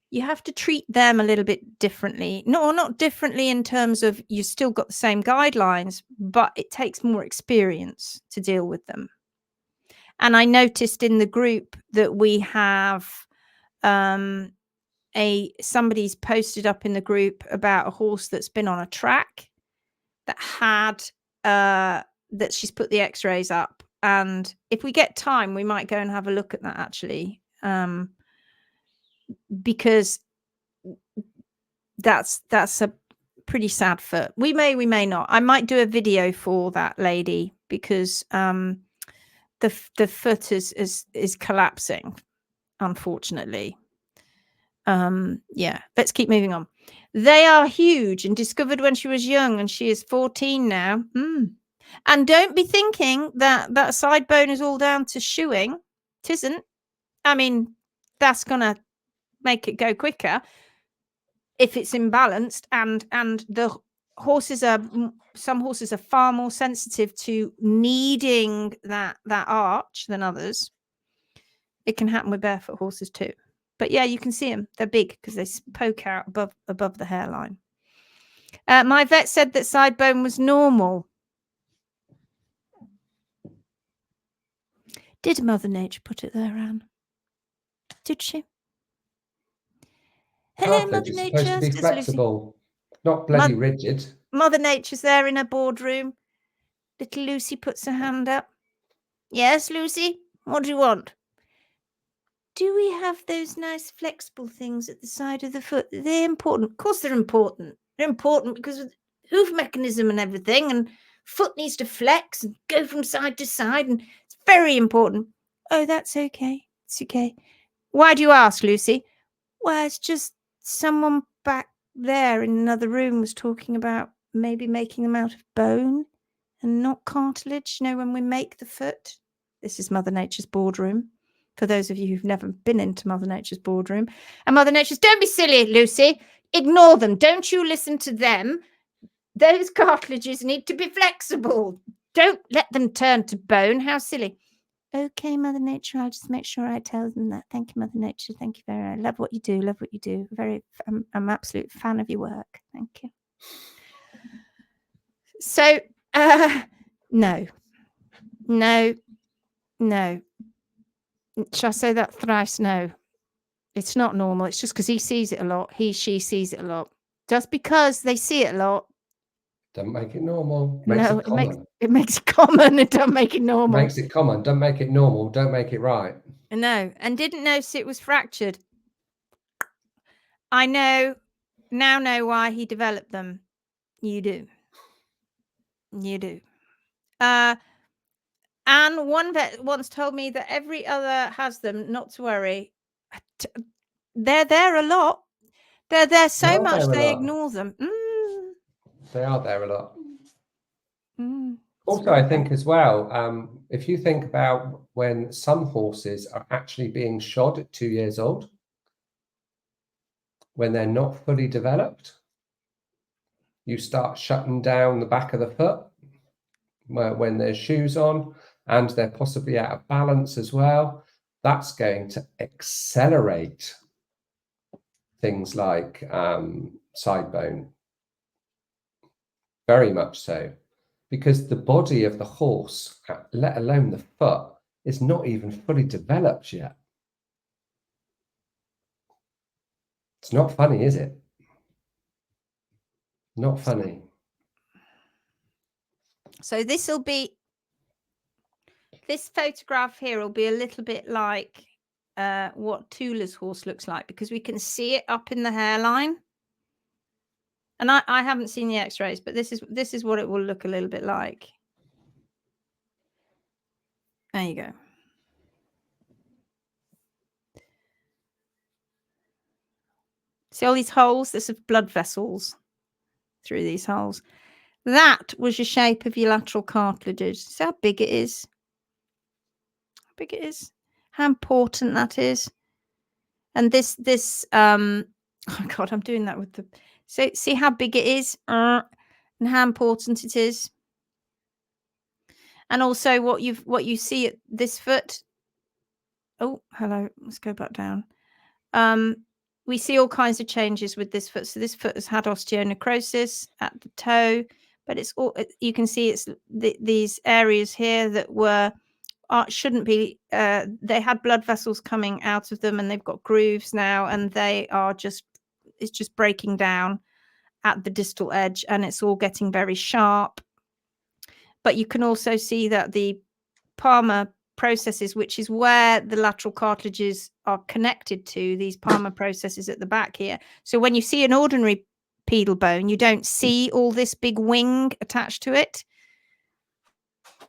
you have to treat them a little bit differently. No, not differently in terms of you've still got the same guidelines, but it takes more experience to deal with them. And I noticed in the group that we have somebody's posted up in the group about a horse that's been on a track that had that she's put the x-rays up, and if we get time we might go and have a look at that actually, because that's a pretty sad foot. We may not. I might do a video for that lady because the foot is collapsing, unfortunately. Yeah, let's keep moving on. They are huge and discovered when she was young, and she is 14 now. And don't be thinking that side bone is all down to shoeing. Tisn't. I mean, that's gonna make it go quicker if it's imbalanced, and the horses are, some horses are far more sensitive to needing that arch than others. It can happen with barefoot horses too. But yeah, you can see them. They're big because they poke out above the hairline. My vet said that side bone was normal. Did Mother Nature put it there, Anne? Did she? Hello, Cartilage Mother is Nature. supposed to be flexible, not bloody rigid. Mother Nature's there in her boardroom. Little Lucy puts her hand up. Yes, Lucy? What do you want? Do we have those nice flexible things at the side of the foot? They're important. Of course they're important. They're important because of the hoof mechanism and everything, and foot needs to flex and go from side to side, and it's very important. Oh, that's okay. It's okay. Why do you ask, Lucy? Well, it's just someone back there in another room was talking about maybe making them out of bone and not cartilage, you know, when we make the foot. This is Mother Nature's boardroom, for those of you who've never been into Mother Nature's boardroom. And Mother Nature's, don't be silly, Lucy. Ignore them. Don't you listen to them. Those cartilages need to be flexible. Don't let them turn to bone. How silly. Okay, Mother Nature, I'll just make sure I tell them that. Thank you, Mother Nature. Thank you very much. Love what you do. Love what you do. I'm an absolute fan of your work. Thank you. So, no. Shall I say that thrice? No. It's not normal. It's just because he sees it a lot. She sees it a lot. Just because they see it a lot Don't make it normal. Makes No, it common. it makes it common. It don't make it normal. Makes it common. Don't make it normal. Don't make it right. No, and didn't notice it was fractured. I now know why he developed them. You do. You do. And one vet once told me that every other has them, not to worry. They're there a lot. They're there so much they ignore them. They are there a lot. Mm, Also, I think as well, if you think about when some horses are actually being shod at 2 years old, when they're not fully developed, you start shutting down the back of the foot when there's shoes on and they're possibly out of balance as well. That's going to accelerate things like sidebone, very much so, because the body of the horse, let alone the foot, is not even fully developed yet. It's not funny, is it? Not funny. So this photograph here will be a little bit like what Tula's horse looks like, because we can see it up in the hairline. And I haven't seen the x-rays, but this is what it will look a little bit like. There you go. See all these holes? There's blood vessels through these holes. That was your shape of your lateral cartilages. See how big it is? How big it is? How important that is? And this oh God, I'm doing that with the. So see how big it is and how important it is. And also what you see at this foot. Oh, hello. Let's go back down. We see all kinds of changes with this foot. So this foot has had osteonecrosis at the toe, but it's all, you can see it's these areas here that were shouldn't be. They had blood vessels coming out of them, and they've got grooves now, and they are it's just breaking down at the distal edge, and it's all getting very sharp. But you can also see that the palmar processes, which is where the lateral cartilages are connected to, these palmar processes at the back here. So when you see an ordinary pedal bone, you don't see all this big wing attached to it,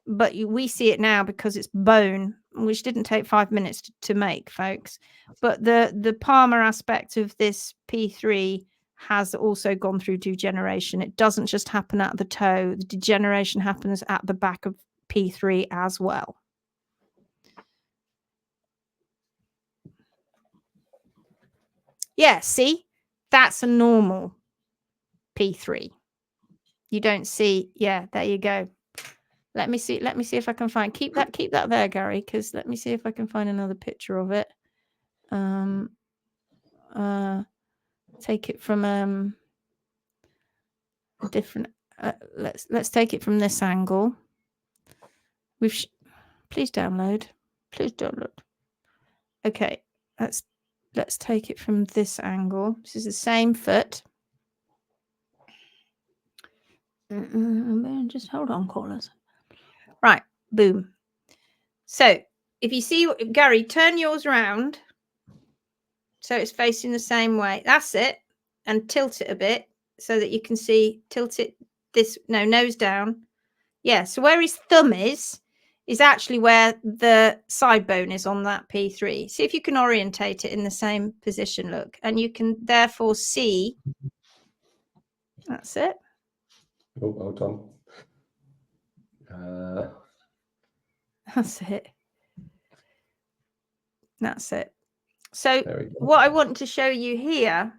but we see it now because it's bone, which didn't take 5 minutes to make, folks. But the palmar aspect of this P3 has also gone through degeneration. It doesn't just happen at the toe. The degeneration happens at the back of P3 as well. Yeah, see, that's a normal P3. You don't see, yeah, there you go. Let me see if I can find, keep that there, Gary, because let me see if I can find another picture of it. Take it from a different, let's take it from this angle. Please download. Okay, let's take it from this angle. This is the same foot. Just hold on, callers. Right, boom. So if you see, Gary, turn yours around so it's facing the same way. That's it. And tilt it a bit so that you can see, tilt it nose down. Yeah, so where his thumb is actually where the side bone is on that P3. See if you can orientate it in the same position, look. And you can therefore see, that's it. Oh, hold on. That's it. That's it. So what I want to show you here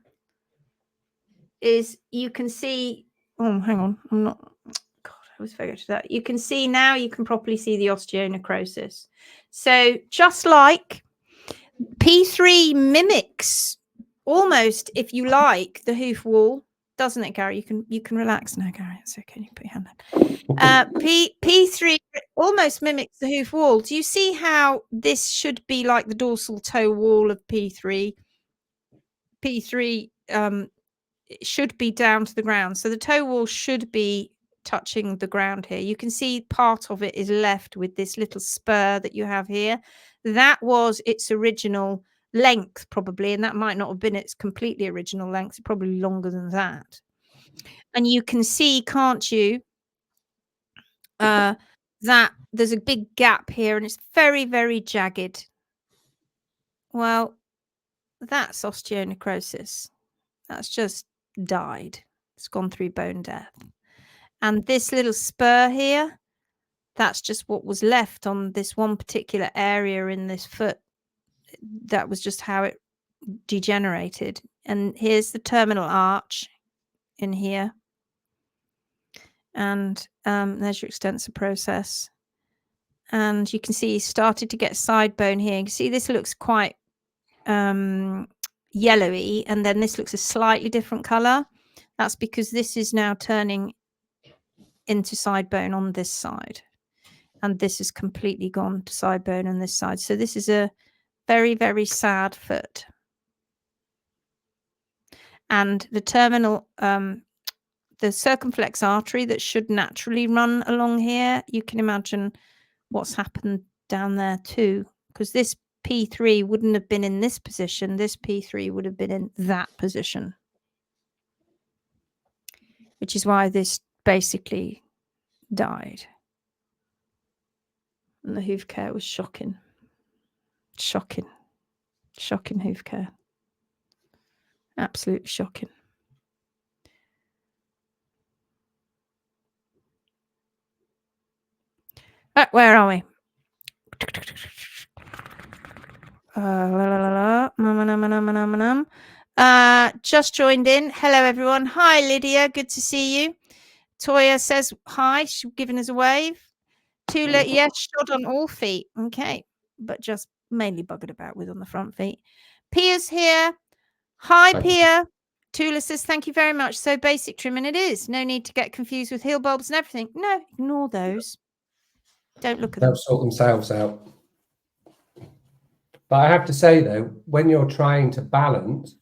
is you can see, oh, hang on. I'm not, God, I always forget that. You can see now, you can properly see the osteonecrosis. So just like P3 mimics almost, if you like, the hoof wall, doesn't it, Gary? You can relax now, Gary. It's okay. You put your hand down. P3 almost mimics the hoof wall. Do you see how this should be like the dorsal toe wall of P3? P3 should be down to the ground. So the toe wall should be touching the ground here. You can see part of it is left with this little spur that you have here. That was its original length, probably, and that might not have been its completely original length. It's probably longer than that. And you can see, can't you, that there's a big gap here, and it's very, very jagged. Well, that's osteonecrosis. That's just died. It's gone through bone death. And this little spur here, that's just what was left on this one particular area in this foot. That was just how it degenerated. And here's the terminal arch in here. And there's your extensor process. And you can see he started to get side bone here. You can see this looks quite yellowy, and then this looks a slightly different color. That's because this is now turning into side bone on this side, and this is completely gone to side bone on this side. So this is a very, very sad foot. And the terminal, the circumflex artery that should naturally run along here, you can imagine what's happened down there too, because this P3 wouldn't have been in this position. This P3 would have been in that position, which is why this basically died. And the hoof care was shocking. Shocking. Shocking hoof care. Absolutely shocking. Where are we? Just joined in. Hello, everyone. Hi, Lydia. Good to see you. Toya says hi. She's giving us a wave. Tula, yes, shod on all feet. Okay, but just mainly buggered about with on the front feet. Pia's here. Hi, Pia. Tula says, thank you very much. So basic trimming it is. No need to get confused with heel bulbs and everything. No, ignore those. Don't look at them. They'll sort themselves out. But I have to say, though, when you're trying to balance,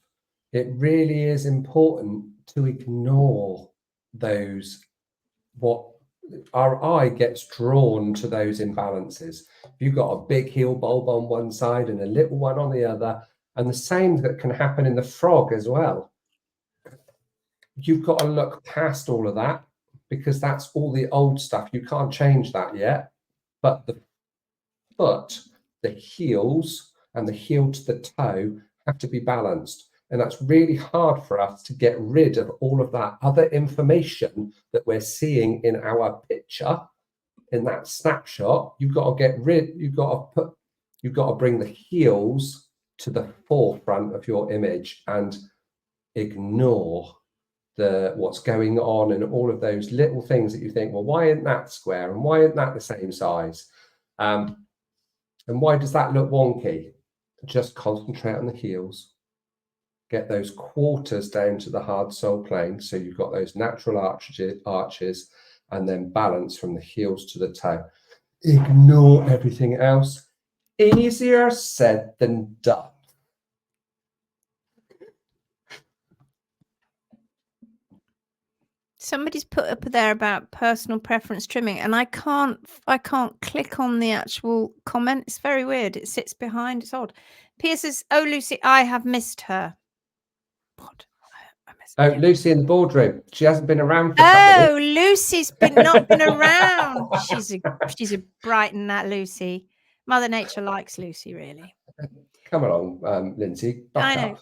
it really is important to ignore those, what our eye gets drawn to those imbalances. If you've got a big heel bulb on one side and a little one on the other, and the same that can happen in the frog as well. You've got to look past all of that, because that's all the old stuff. You can't change that yet. But the foot, the heels, and the heel to the toe have to be balanced. And that's really hard for us to get rid of all of that other information that we're seeing in our picture, in that snapshot. You've got to get rid, you've got to bring the heels to the forefront of your image and ignore what's going on and all of those little things that you think, well, why isn't that square? And why isn't that the same size? And why does that look wonky? Just concentrate on the heels. Get those quarters down to the hard sole plane, so you've got those natural arches, and then balance from the heels to the toe. Ignore everything else. Easier said than done. Somebody's put up there about personal preference trimming, and I can't click on the actual comment. It's very weird. It sits behind. It's odd. Pia says, "Oh, Lucy, I have missed her." What? I missed Oh, her. Lucy in the boardroom. She hasn't been around for Oh, Lucy's not been around. She's a Brighton, that Lucy. Mother Nature likes Lucy, really. Come along, Lindsay. I know.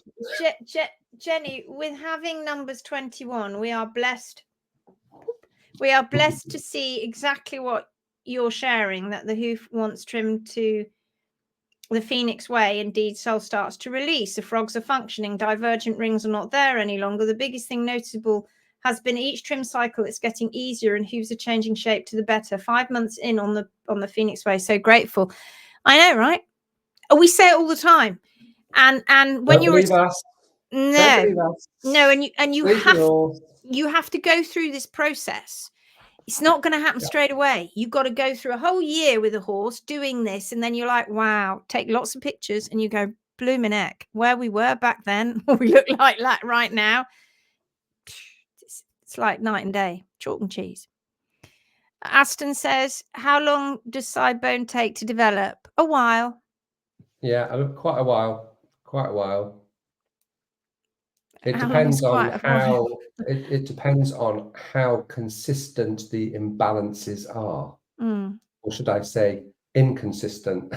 Jenny, with having numbers 21, we are blessed. We are blessed to see exactly what you're sharing, that the hoof wants trimmed to the Phoenix way. Indeed, sole starts to release. The frogs are functioning. Divergent rings are not there any longer. The biggest thing noticeable has been each trim cycle, it's getting easier and hooves are changing shape to the better. 5 months in on the Phoenix way. So grateful. I know, right? We say it all the time. And when you're you have to go through this process. It's not going to happen straight away. You've got to go through a whole year with a horse doing this, and then you're like, wow, take lots of pictures, and you go, blooming heck, where we were back then, what we look like right now. It's like night and day, chalk and cheese. Aston says, how long does Sidebone take to develop? A while. Yeah, quite a while. Quite a while. It How long is depends on quite a while? how it depends on how consistent the imbalances are. Or should I say inconsistent?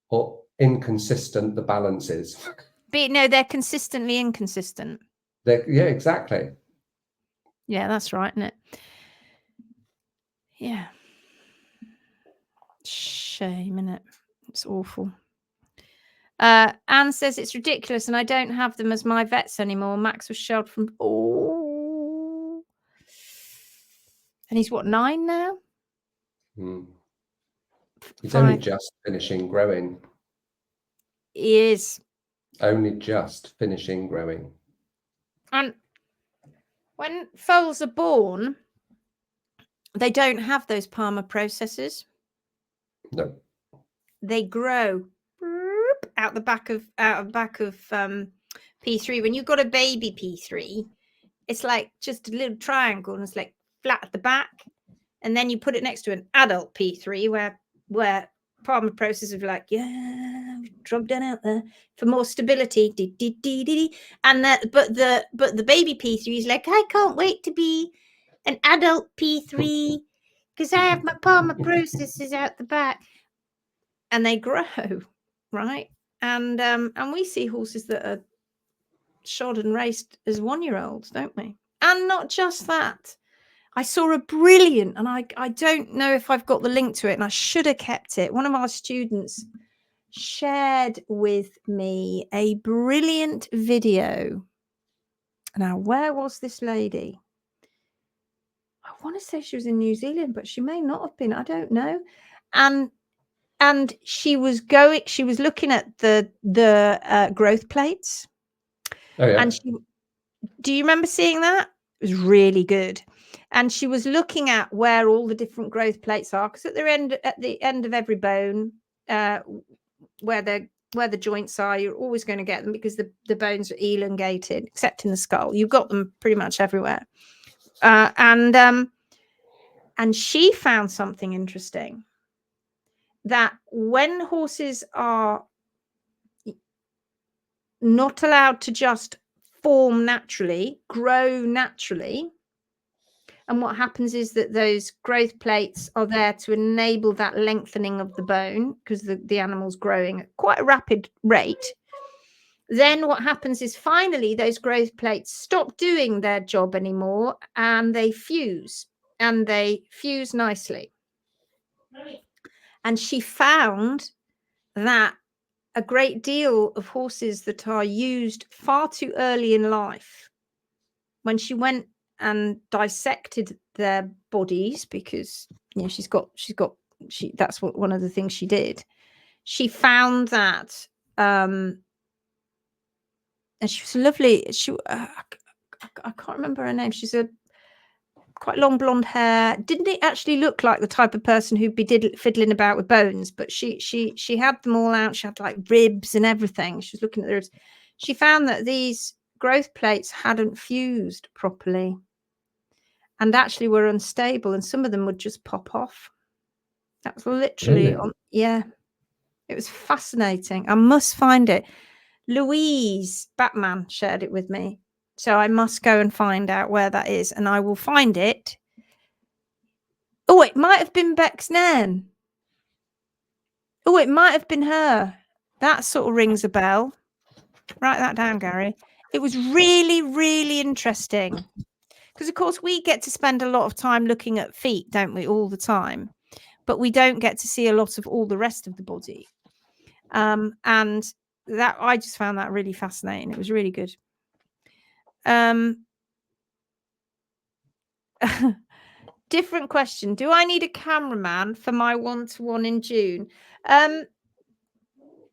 Or inconsistent the balance is. But no, they're consistently inconsistent. Yeah, exactly. Yeah, that's right, isn't it? Yeah. Shame, innit? It's awful. Anne says it's ridiculous and I don't have them as my vets anymore. Max was shelled from... Oh. And he's what, 9 now? He's only just finishing growing. He is. Only just finishing growing. And when foals are born, they don't have those Palmer processes. No. They grow out the back of P3. When you've got a baby P3, it's like just a little triangle and it's like flat at the back. And then you put it next to an adult P3 where Palmer processes are like, yeah, drop down out there for more stability. And that, but the baby P3 is like, I can't wait to be an adult P3 because I have my Palmer processes out the back. And they grow, right? And we see horses that are shod and raced as 1-year-olds, don't we? And not just that. I saw a brilliant, and I don't know if I've got the link to it, and I should have kept it. One of our students shared with me a brilliant video. Now, where was this lady? I want to say she was in New Zealand, but she may not have been. I don't know. And she was looking at the growth plates. Oh yeah. And do you remember seeing that? It was really good. And she was looking at where all the different growth plates are, because at the end of every bone, where the joints are, you're always going to get them because the bones are elongated, except in the skull. You've got them pretty much everywhere. And she found something interesting, that when horses are not allowed to just form naturally, grow naturally, and what happens is that those growth plates are there to enable that lengthening of the bone because the animal's growing at quite a rapid rate. Then what happens is finally those growth plates stop doing their job anymore and they fuse, and they fuse nicely. And she found that a great deal of horses that are used far too early in life, when she went and dissected their bodies, because that's what one of the things she did. She found that, and she was lovely. I can't remember her name. She's a quite long blonde hair. Didn't it actually look like the type of person who'd be fiddling about with bones? But she had them all out. She had like ribs and everything. She was looking at the ribs. She found that these growth plates hadn't fused properly and actually were unstable, and some of them would just pop off. That was literally Really? yeah. It was fascinating. I must find it. Louise Batman shared it with me. So I must go and find out where that is, and I will find it. Oh, it might have been Beck's Nan. Oh, it might have been her. That sort of rings a bell. Write that down, Gary. It was really, really interesting. Because, of course, we get to spend a lot of time looking at feet, don't we, all the time? But we don't get to see a lot of all the rest of the body. And that I just found that really fascinating. It was really good. Different question. Do I need a cameraman for my 1-to-1 in June?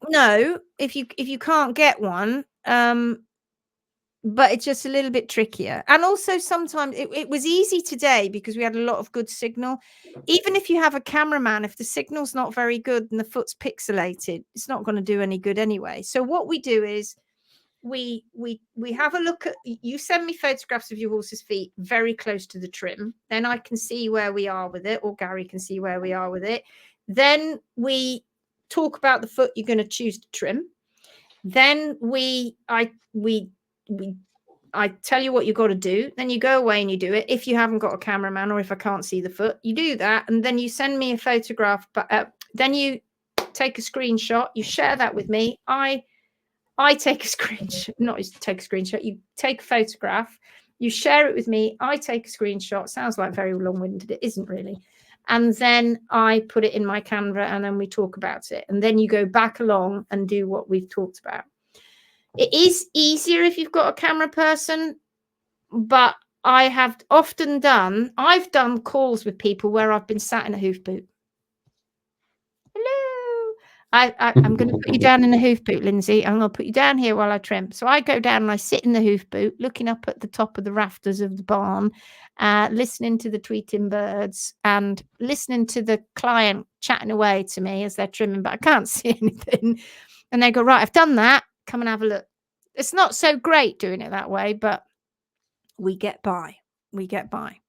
No, if you can't get one, but it's just a little bit trickier. And also sometimes it was easy today because we had a lot of good signal. Even if you have a cameraman, if the signal's not very good and the foot's pixelated, it's not going to do any good anyway. So what we do is we have a look at, you send me photographs of your horse's feet very close to the trim, then I can see where we are with it, or Gary can see where we are with it. Then we talk about the foot you're going to choose to trim. Then I tell you what you've got to do. Then you go away and you do it. If you haven't got a cameraman, or if I can't see the foot, you do that. And then you send me a photograph, but then you take a screenshot, you share that with me. I take a screenshot, not take a screenshot, you take a photograph, you share it with me, I take a screenshot. Sounds like very long-winded, it isn't really. And then I put it in my Canva, and then we talk about it. And then you go back along and do what we've talked about. It is easier if you've got a camera person, but I've done calls with people where I've been sat in a hoof boot. Hello. I'm going to put you down in the hoof boot, Lindsay. I'm going to put you down here while I trim. So I go down and I sit in the hoof boot, looking up at the top of the rafters of the barn, listening to the tweeting birds and listening to the client chatting away to me as they're trimming, but I can't see anything. And they go, right, I've done that. Come and have a look. It's not so great doing it that way, but we get by. We get by.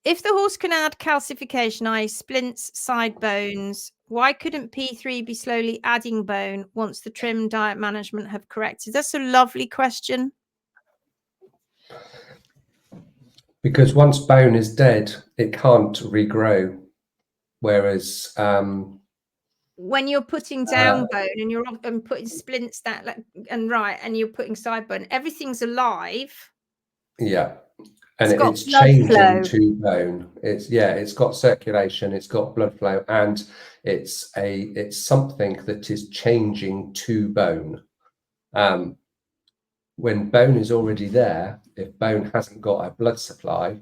If the horse can add calcification, i.e. splints, side bones, why couldn't P3 be slowly adding bone once the trim diet management have corrected? That's a lovely question. Because once bone is dead, it can't regrow. Whereas when you're putting down bone and you're putting splints that and you're putting side bone, everything's alive. Yeah. And it's changing to bone. It's got circulation, it's got blood flow, and it's something that is changing to bone. When bone is already there, if bone hasn't got a blood supply,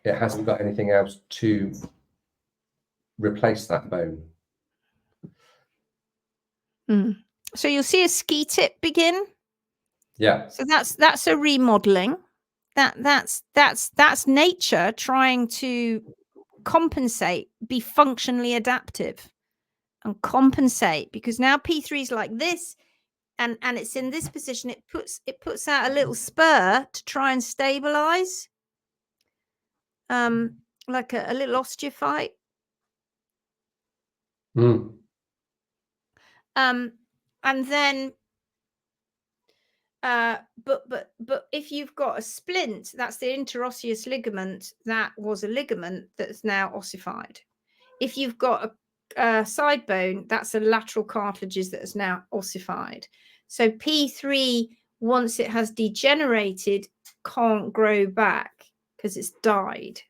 it hasn't got anything else to replace that bone. So you'll see a ski tip begin. Yeah. So that's a remodeling. That's nature trying to compensate, be functionally adaptive and compensate, because now P3 is like this and it's in this position. It puts out a little spur to try and stabilize, like a little osteophyte. And then but if you've got a splint, that's the interosseous ligament. That was a ligament that's now ossified. If you've got a side bone, that's a lateral cartilages that is now ossified. So P3, once it has degenerated, can't grow back because it's died.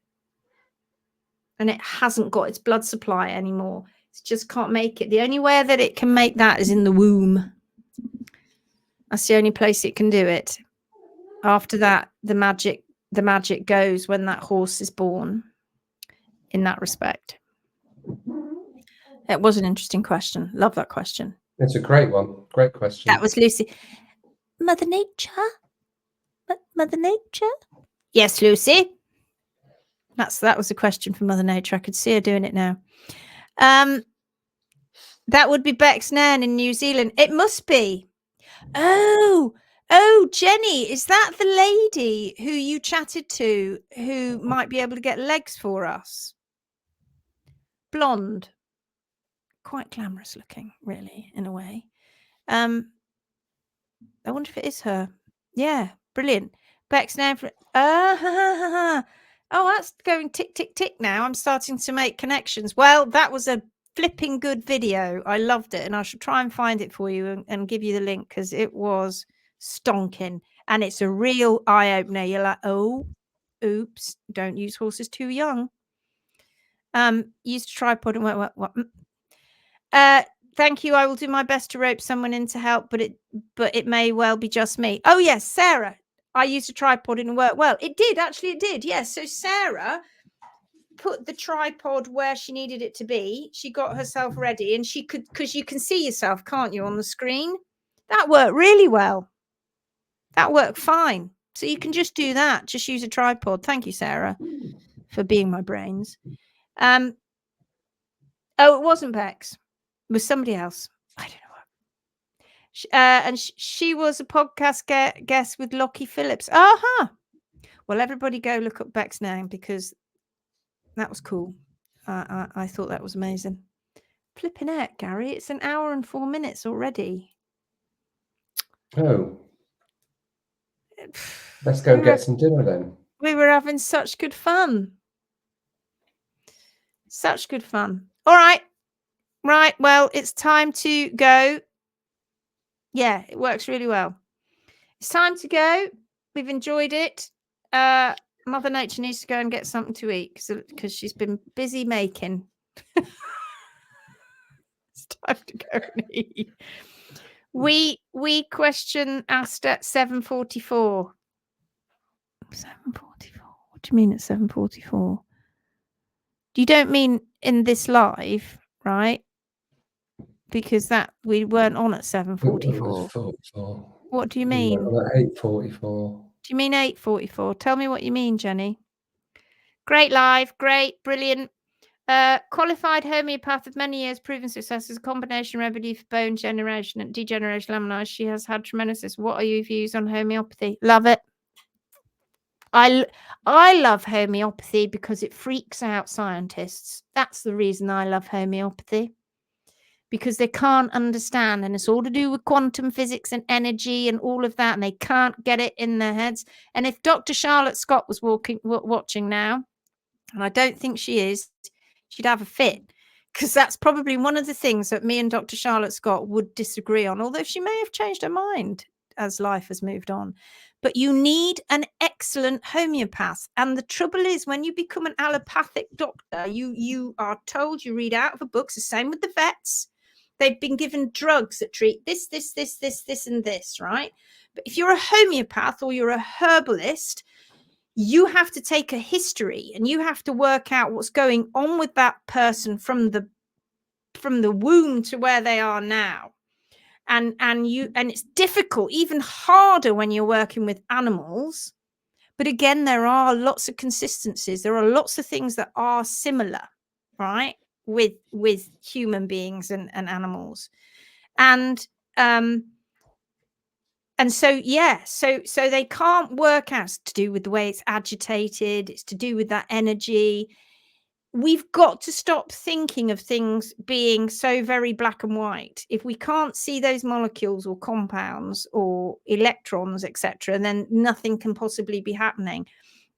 And it hasn't got its blood supply anymore. It just can't make it. The only way that it can make that is in the womb. That's the only place it can do it. After that, the magic goes when that horse is born, in that respect. It was an interesting question. Love that question. It's a great one. Great question. That was Lucy. Mother Nature? Mother Nature? Yes, Lucy. That was a question from Mother Nature. I could see her doing it now. That would be Beck's Nairn in New Zealand. It must be. Oh, Jenny, is that the lady who you chatted to who might be able to get legs for us? Blonde. Quite glamorous looking, really, in a way. I wonder if it is her. Yeah, brilliant. Beck's Nairn for... Oh, that's going tick, tick, tick now. I'm starting to make connections. Well, that was a flipping good video. I loved it, and I shall try and find it for you and give you the link, because it was stonking, and it's a real eye-opener. You're like, oh, oops, don't use horses too young. Used a tripod and what? Thank you. I will do my best to rope someone in to help, but it may well be just me. Oh yes, Sarah. I used a tripod and it worked well. It did, actually, it did. Yes. So Sarah put the tripod where she needed it to be. She got herself ready, and she could, because you can see yourself, can't you, on the screen? That worked really well. That worked fine. So you can just do that. Just use a tripod. Thank you, Sarah, for being my brains. Oh, it wasn't Bex. It was somebody else. I don't know what. She was a podcast guest with Lockie Phillips. Well, everybody go look up Beck's name, because that was cool. I thought that was amazing. Flipping heck, Gary, it's an hour and 4 minutes already. Oh, let's go get some dinner then. We were having such good fun. Such good fun. All right. Right. Well, it's time to go. Yeah, it works really well. It's time to go. We've enjoyed it. Mother Nature needs to go and get something to eat because she's been busy making. It's time to go and eat. We question asked at 7:44. 7:44. What do you mean at 7:44? You don't mean in this live, right? Because that we weren't on at 7:44. What do you mean? We were at 8:44. Do you mean 8:44? Tell me what you mean, Jenny. Great live, great, brilliant. Qualified homeopath with many years proven success as a combination remedy for bone generation and degeneration laminitis. She has had tremendous success. What are your views on homeopathy? Love it. I love homeopathy because it freaks out scientists. That's the reason I love homeopathy. Because they can't understand, and it's all to do with quantum physics and energy and all of that, and they can't get it in their heads. And if Dr. Charlotte Scott was watching now, and I don't think she is, she'd have a fit, because that's probably one of the things that me and Dr. Charlotte Scott would disagree on, although she may have changed her mind as life has moved on. But you need an excellent homeopath. And the trouble is, when you become an allopathic doctor, you are told, you read out of a book. It's the same with the vets. They've been given drugs that treat this, and this, right? But if you're a homeopath or you're a herbalist, you have to take a history and you have to work out what's going on with that person from the womb to where they are now. And it's difficult, even harder when you're working with animals. But again, there are lots of consistencies. There are lots of things that are similar, right, with human beings and animals. And so, yeah, so they can't work out. It's to do with the way it's agitated. It's to do with that energy. We've got to stop thinking of things being so very black and white. If we can't see those molecules or compounds or electrons, etc., then nothing can possibly be happening.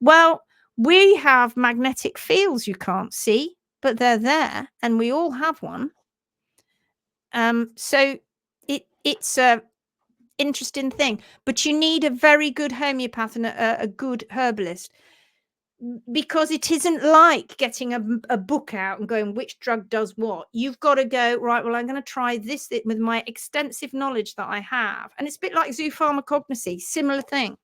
Well, we have magnetic fields you can't see, but they're there, and we all have one. So it's a interesting thing, but you need a very good homeopath and a good herbalist, because it isn't like getting a book out and going, which drug does what. You've got to go, right, well, I'm going to try this with my extensive knowledge that I have. And it's a bit like zoopharmacognosy, similar thing.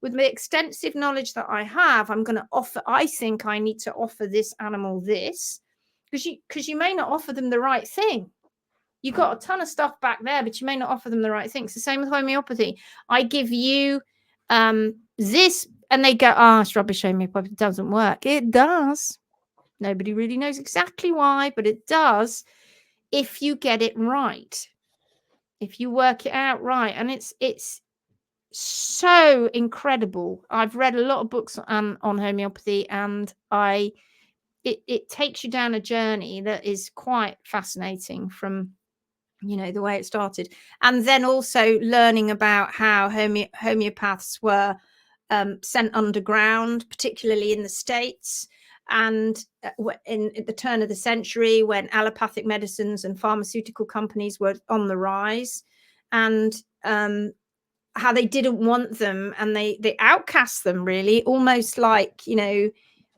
With the extensive knowledge that I have, I'm going to offer, I think I need to offer this animal this, because you may not offer them the right thing. You've got a ton of stuff back there, but you may not offer them the right thing. It's the same with homeopathy. I give you this, and they go, it's rubbish, homeopathy, it doesn't work. It does. Nobody really knows exactly why, but it does if you get it right. If you work it out right. And it's so incredible. I've read a lot of books on homeopathy, and it takes you down a journey that is quite fascinating from, the way it started. And then also learning about how homeopaths were sent underground, particularly in the States, and at the turn of the century, when allopathic medicines and pharmaceutical companies were on the rise, and how they didn't want them, and they outcast them, really, almost like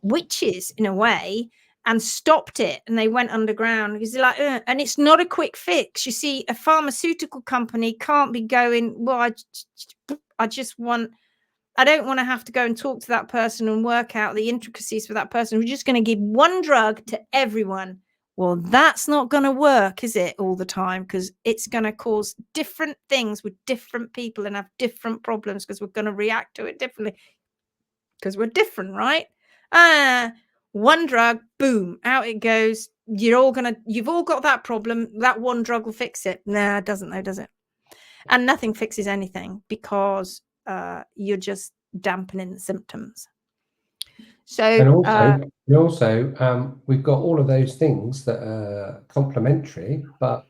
witches in a way, and stopped it, and they went underground, because they're like, and it's not a quick fix. You see, a pharmaceutical company can't be going, well, I don't want to have to go and talk to that person and work out the intricacies for that person. We're just going to give one drug to everyone. Well, that's not going to work, is it, all the time? Because it's going to cause different things with different people and have different problems, because we're going to react to it differently, because we're different, right? One drug, boom, out it goes. you've all got that problem. That one drug will fix it. Nah, it doesn't though, does it? And nothing fixes anything because you're just dampening the symptoms. So, and also, we've got all of those things that are complementary, but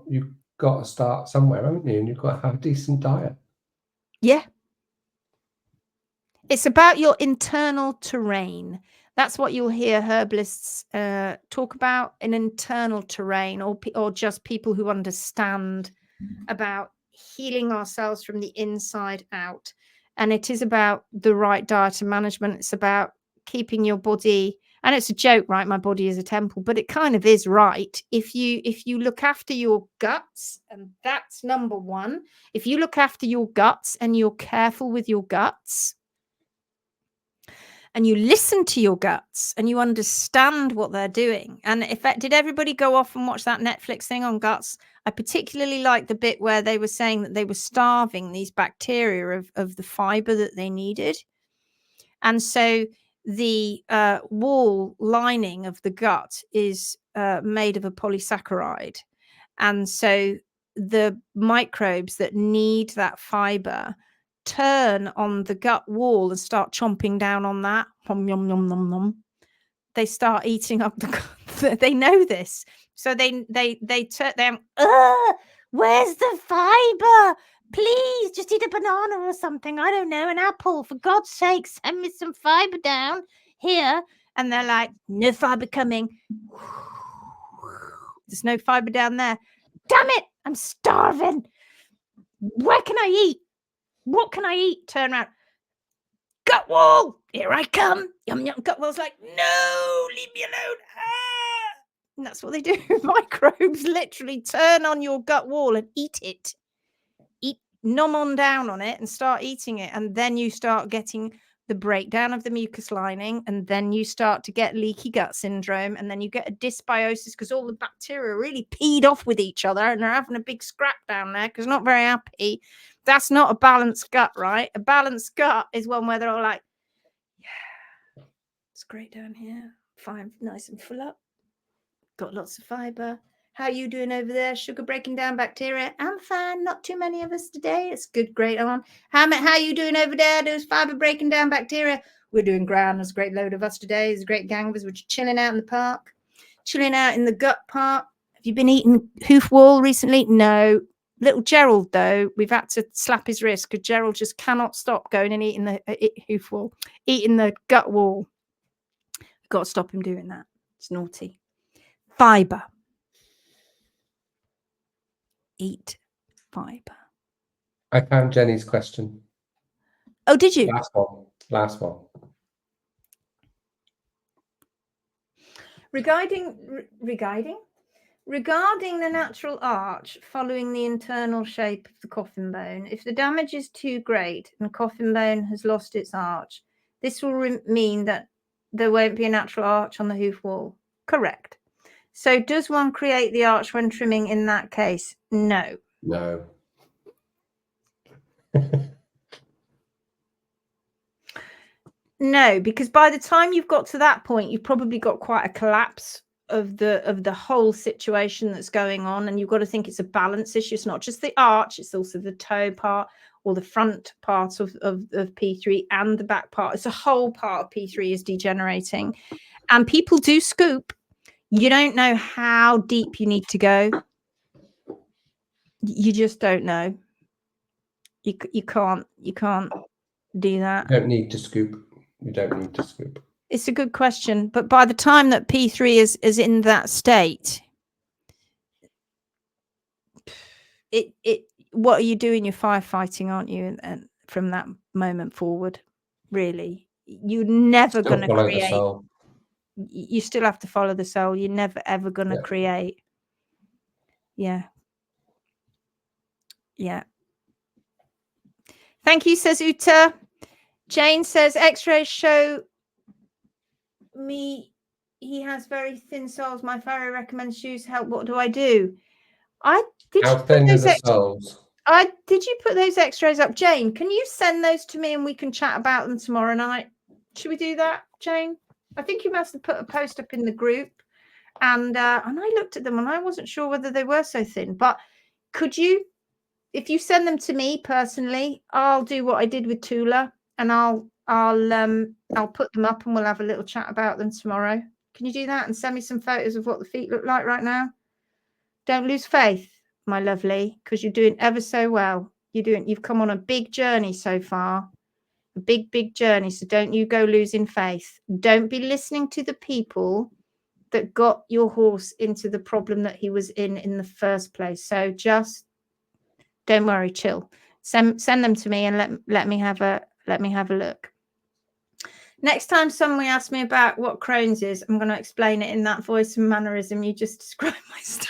you've got to start somewhere, haven't you? And you've got to have a decent diet. Yeah. It's about your internal terrain. That's what you'll hear herbalists talk about, an internal terrain, or just people who understand about healing ourselves from the inside out. And it is about the right diet and management. It's about keeping your body, and it's a joke, right? My body is a temple, but it kind of is, right? If you look after your guts, and that's number one, if you look after your guts and you're careful with your guts, and you listen to your guts and you understand what they're doing. And did everybody go off and watch that Netflix thing on guts? I particularly like the bit where they were saying that they were starving these bacteria of the fiber that they needed. And so the wall lining of the gut is made of a polysaccharide. And so the microbes that need that fiber turn on the gut wall and start chomping down on that. Nom, nom, nom, nom, nom. They start eating up the gut. They know this. So they turn them, where's the fiber? Please just eat a banana or something. I don't know, an apple. For God's sake, send me some fiber down here. And they're like, no fiber coming. There's no fiber down there. Damn it, I'm starving. Where can I eat? What can I eat? Turn around. Gut wall, here I come. Yum, yum. Gut wall's like, no, leave me alone. Ah! And that's what they do. Microbes literally turn on your gut wall and eat it. Nom on down on it and start eating it. And then you start getting the breakdown of the mucus lining. And then you start to get leaky gut syndrome. And then you get a dysbiosis because all the bacteria are really peed off with each other. And they're having a big scrap down there because not very happy. That's not a balanced gut, right? A balanced gut is one where they're all like, yeah, it's great down here. Fine, nice and full up. Got lots of fiber. How are you doing over there? Sugar breaking down bacteria? I'm fine. Not too many of us today. It's good. Great on. How are you doing over there? There's fiber breaking down bacteria. We're doing grand. There's a great load of us today. There's a great gang of us. We're chilling out in the park. Chilling out in the gut part. Have you been eating hoof wall recently? No. Little Gerald, though, we've had to slap his wrist because Gerald just cannot stop going and eating the hoof wall, eating the gut wall. We've got to stop him doing that. It's naughty. Fiber. Eat fiber. I found Jenny's question. Oh, did you? Last one. Regarding the natural arch following the internal shape of the coffin bone, if the damage is too great and coffin bone has lost its arch, this will mean that there won't be a natural arch on the hoof wall. Correct. So does one create the arch when trimming in that case? No. No. No, because by the time you've got to that point, you've probably got quite a collapse of the whole situation that's going on, and you've got to think it's a balance issue. It's not just the arch, it's also the toe part or the front part of P3 and the back part. It's a whole part of P3 is degenerating, and people do scoop. You don't know how deep you need to go. You just don't know. You can't do that. You don't need to scoop. You don't need to scoop. It's a good question, but by the time that P3 is in that state, what are you doing? You're firefighting, aren't you? And from that moment forward, really, you're never going to create. You still have to follow the soul. You're never ever going to create. Yeah. Thank you, says Uta. Jane says X-rays show me he has very thin soles. My physio recommends shoes help. What do I do? How thin are the soles? Did you put those X-rays up, Jane? Can you send those to me and we can chat about them tomorrow night? Should we do that, Jane? I think you must have put a post up in the group And I looked at them and I wasn't sure whether they were so thin. But could you, if you send them to me personally, I'll do what I did with Tula, and I'll put them up and we'll have a little chat about them tomorrow. Can you do that and send me some photos of what the feet look like right now? Don't lose faith, my lovely, because you're doing ever so well. You've come on a big journey so far, a big journey. So don't you go losing faith. Don't be listening to the people that got your horse into the problem that he was in the first place. So just don't worry, chill. Send them to me and let me have a look. Next time somebody asks me about what Crohn's is, I'm going to explain it in that voice and mannerism you just described my stomach.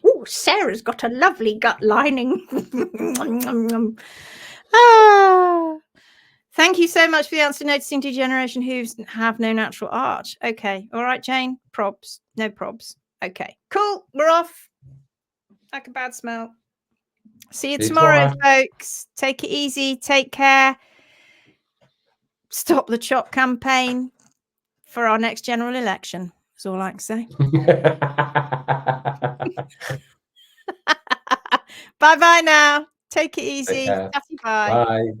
Oh, Sarah's got a lovely gut lining. Thank you so much for the answer. Noticing degeneration hooves have no natural arch. Okay. All right, Jane. Probs. No probs. Okay. Cool. We're off. Like a bad smell. See you tomorrow, folks. Take it easy. Take care. Stop the chop campaign for our next general election. That's all I can say. Bye-bye now. Take it easy. Bye. Bye.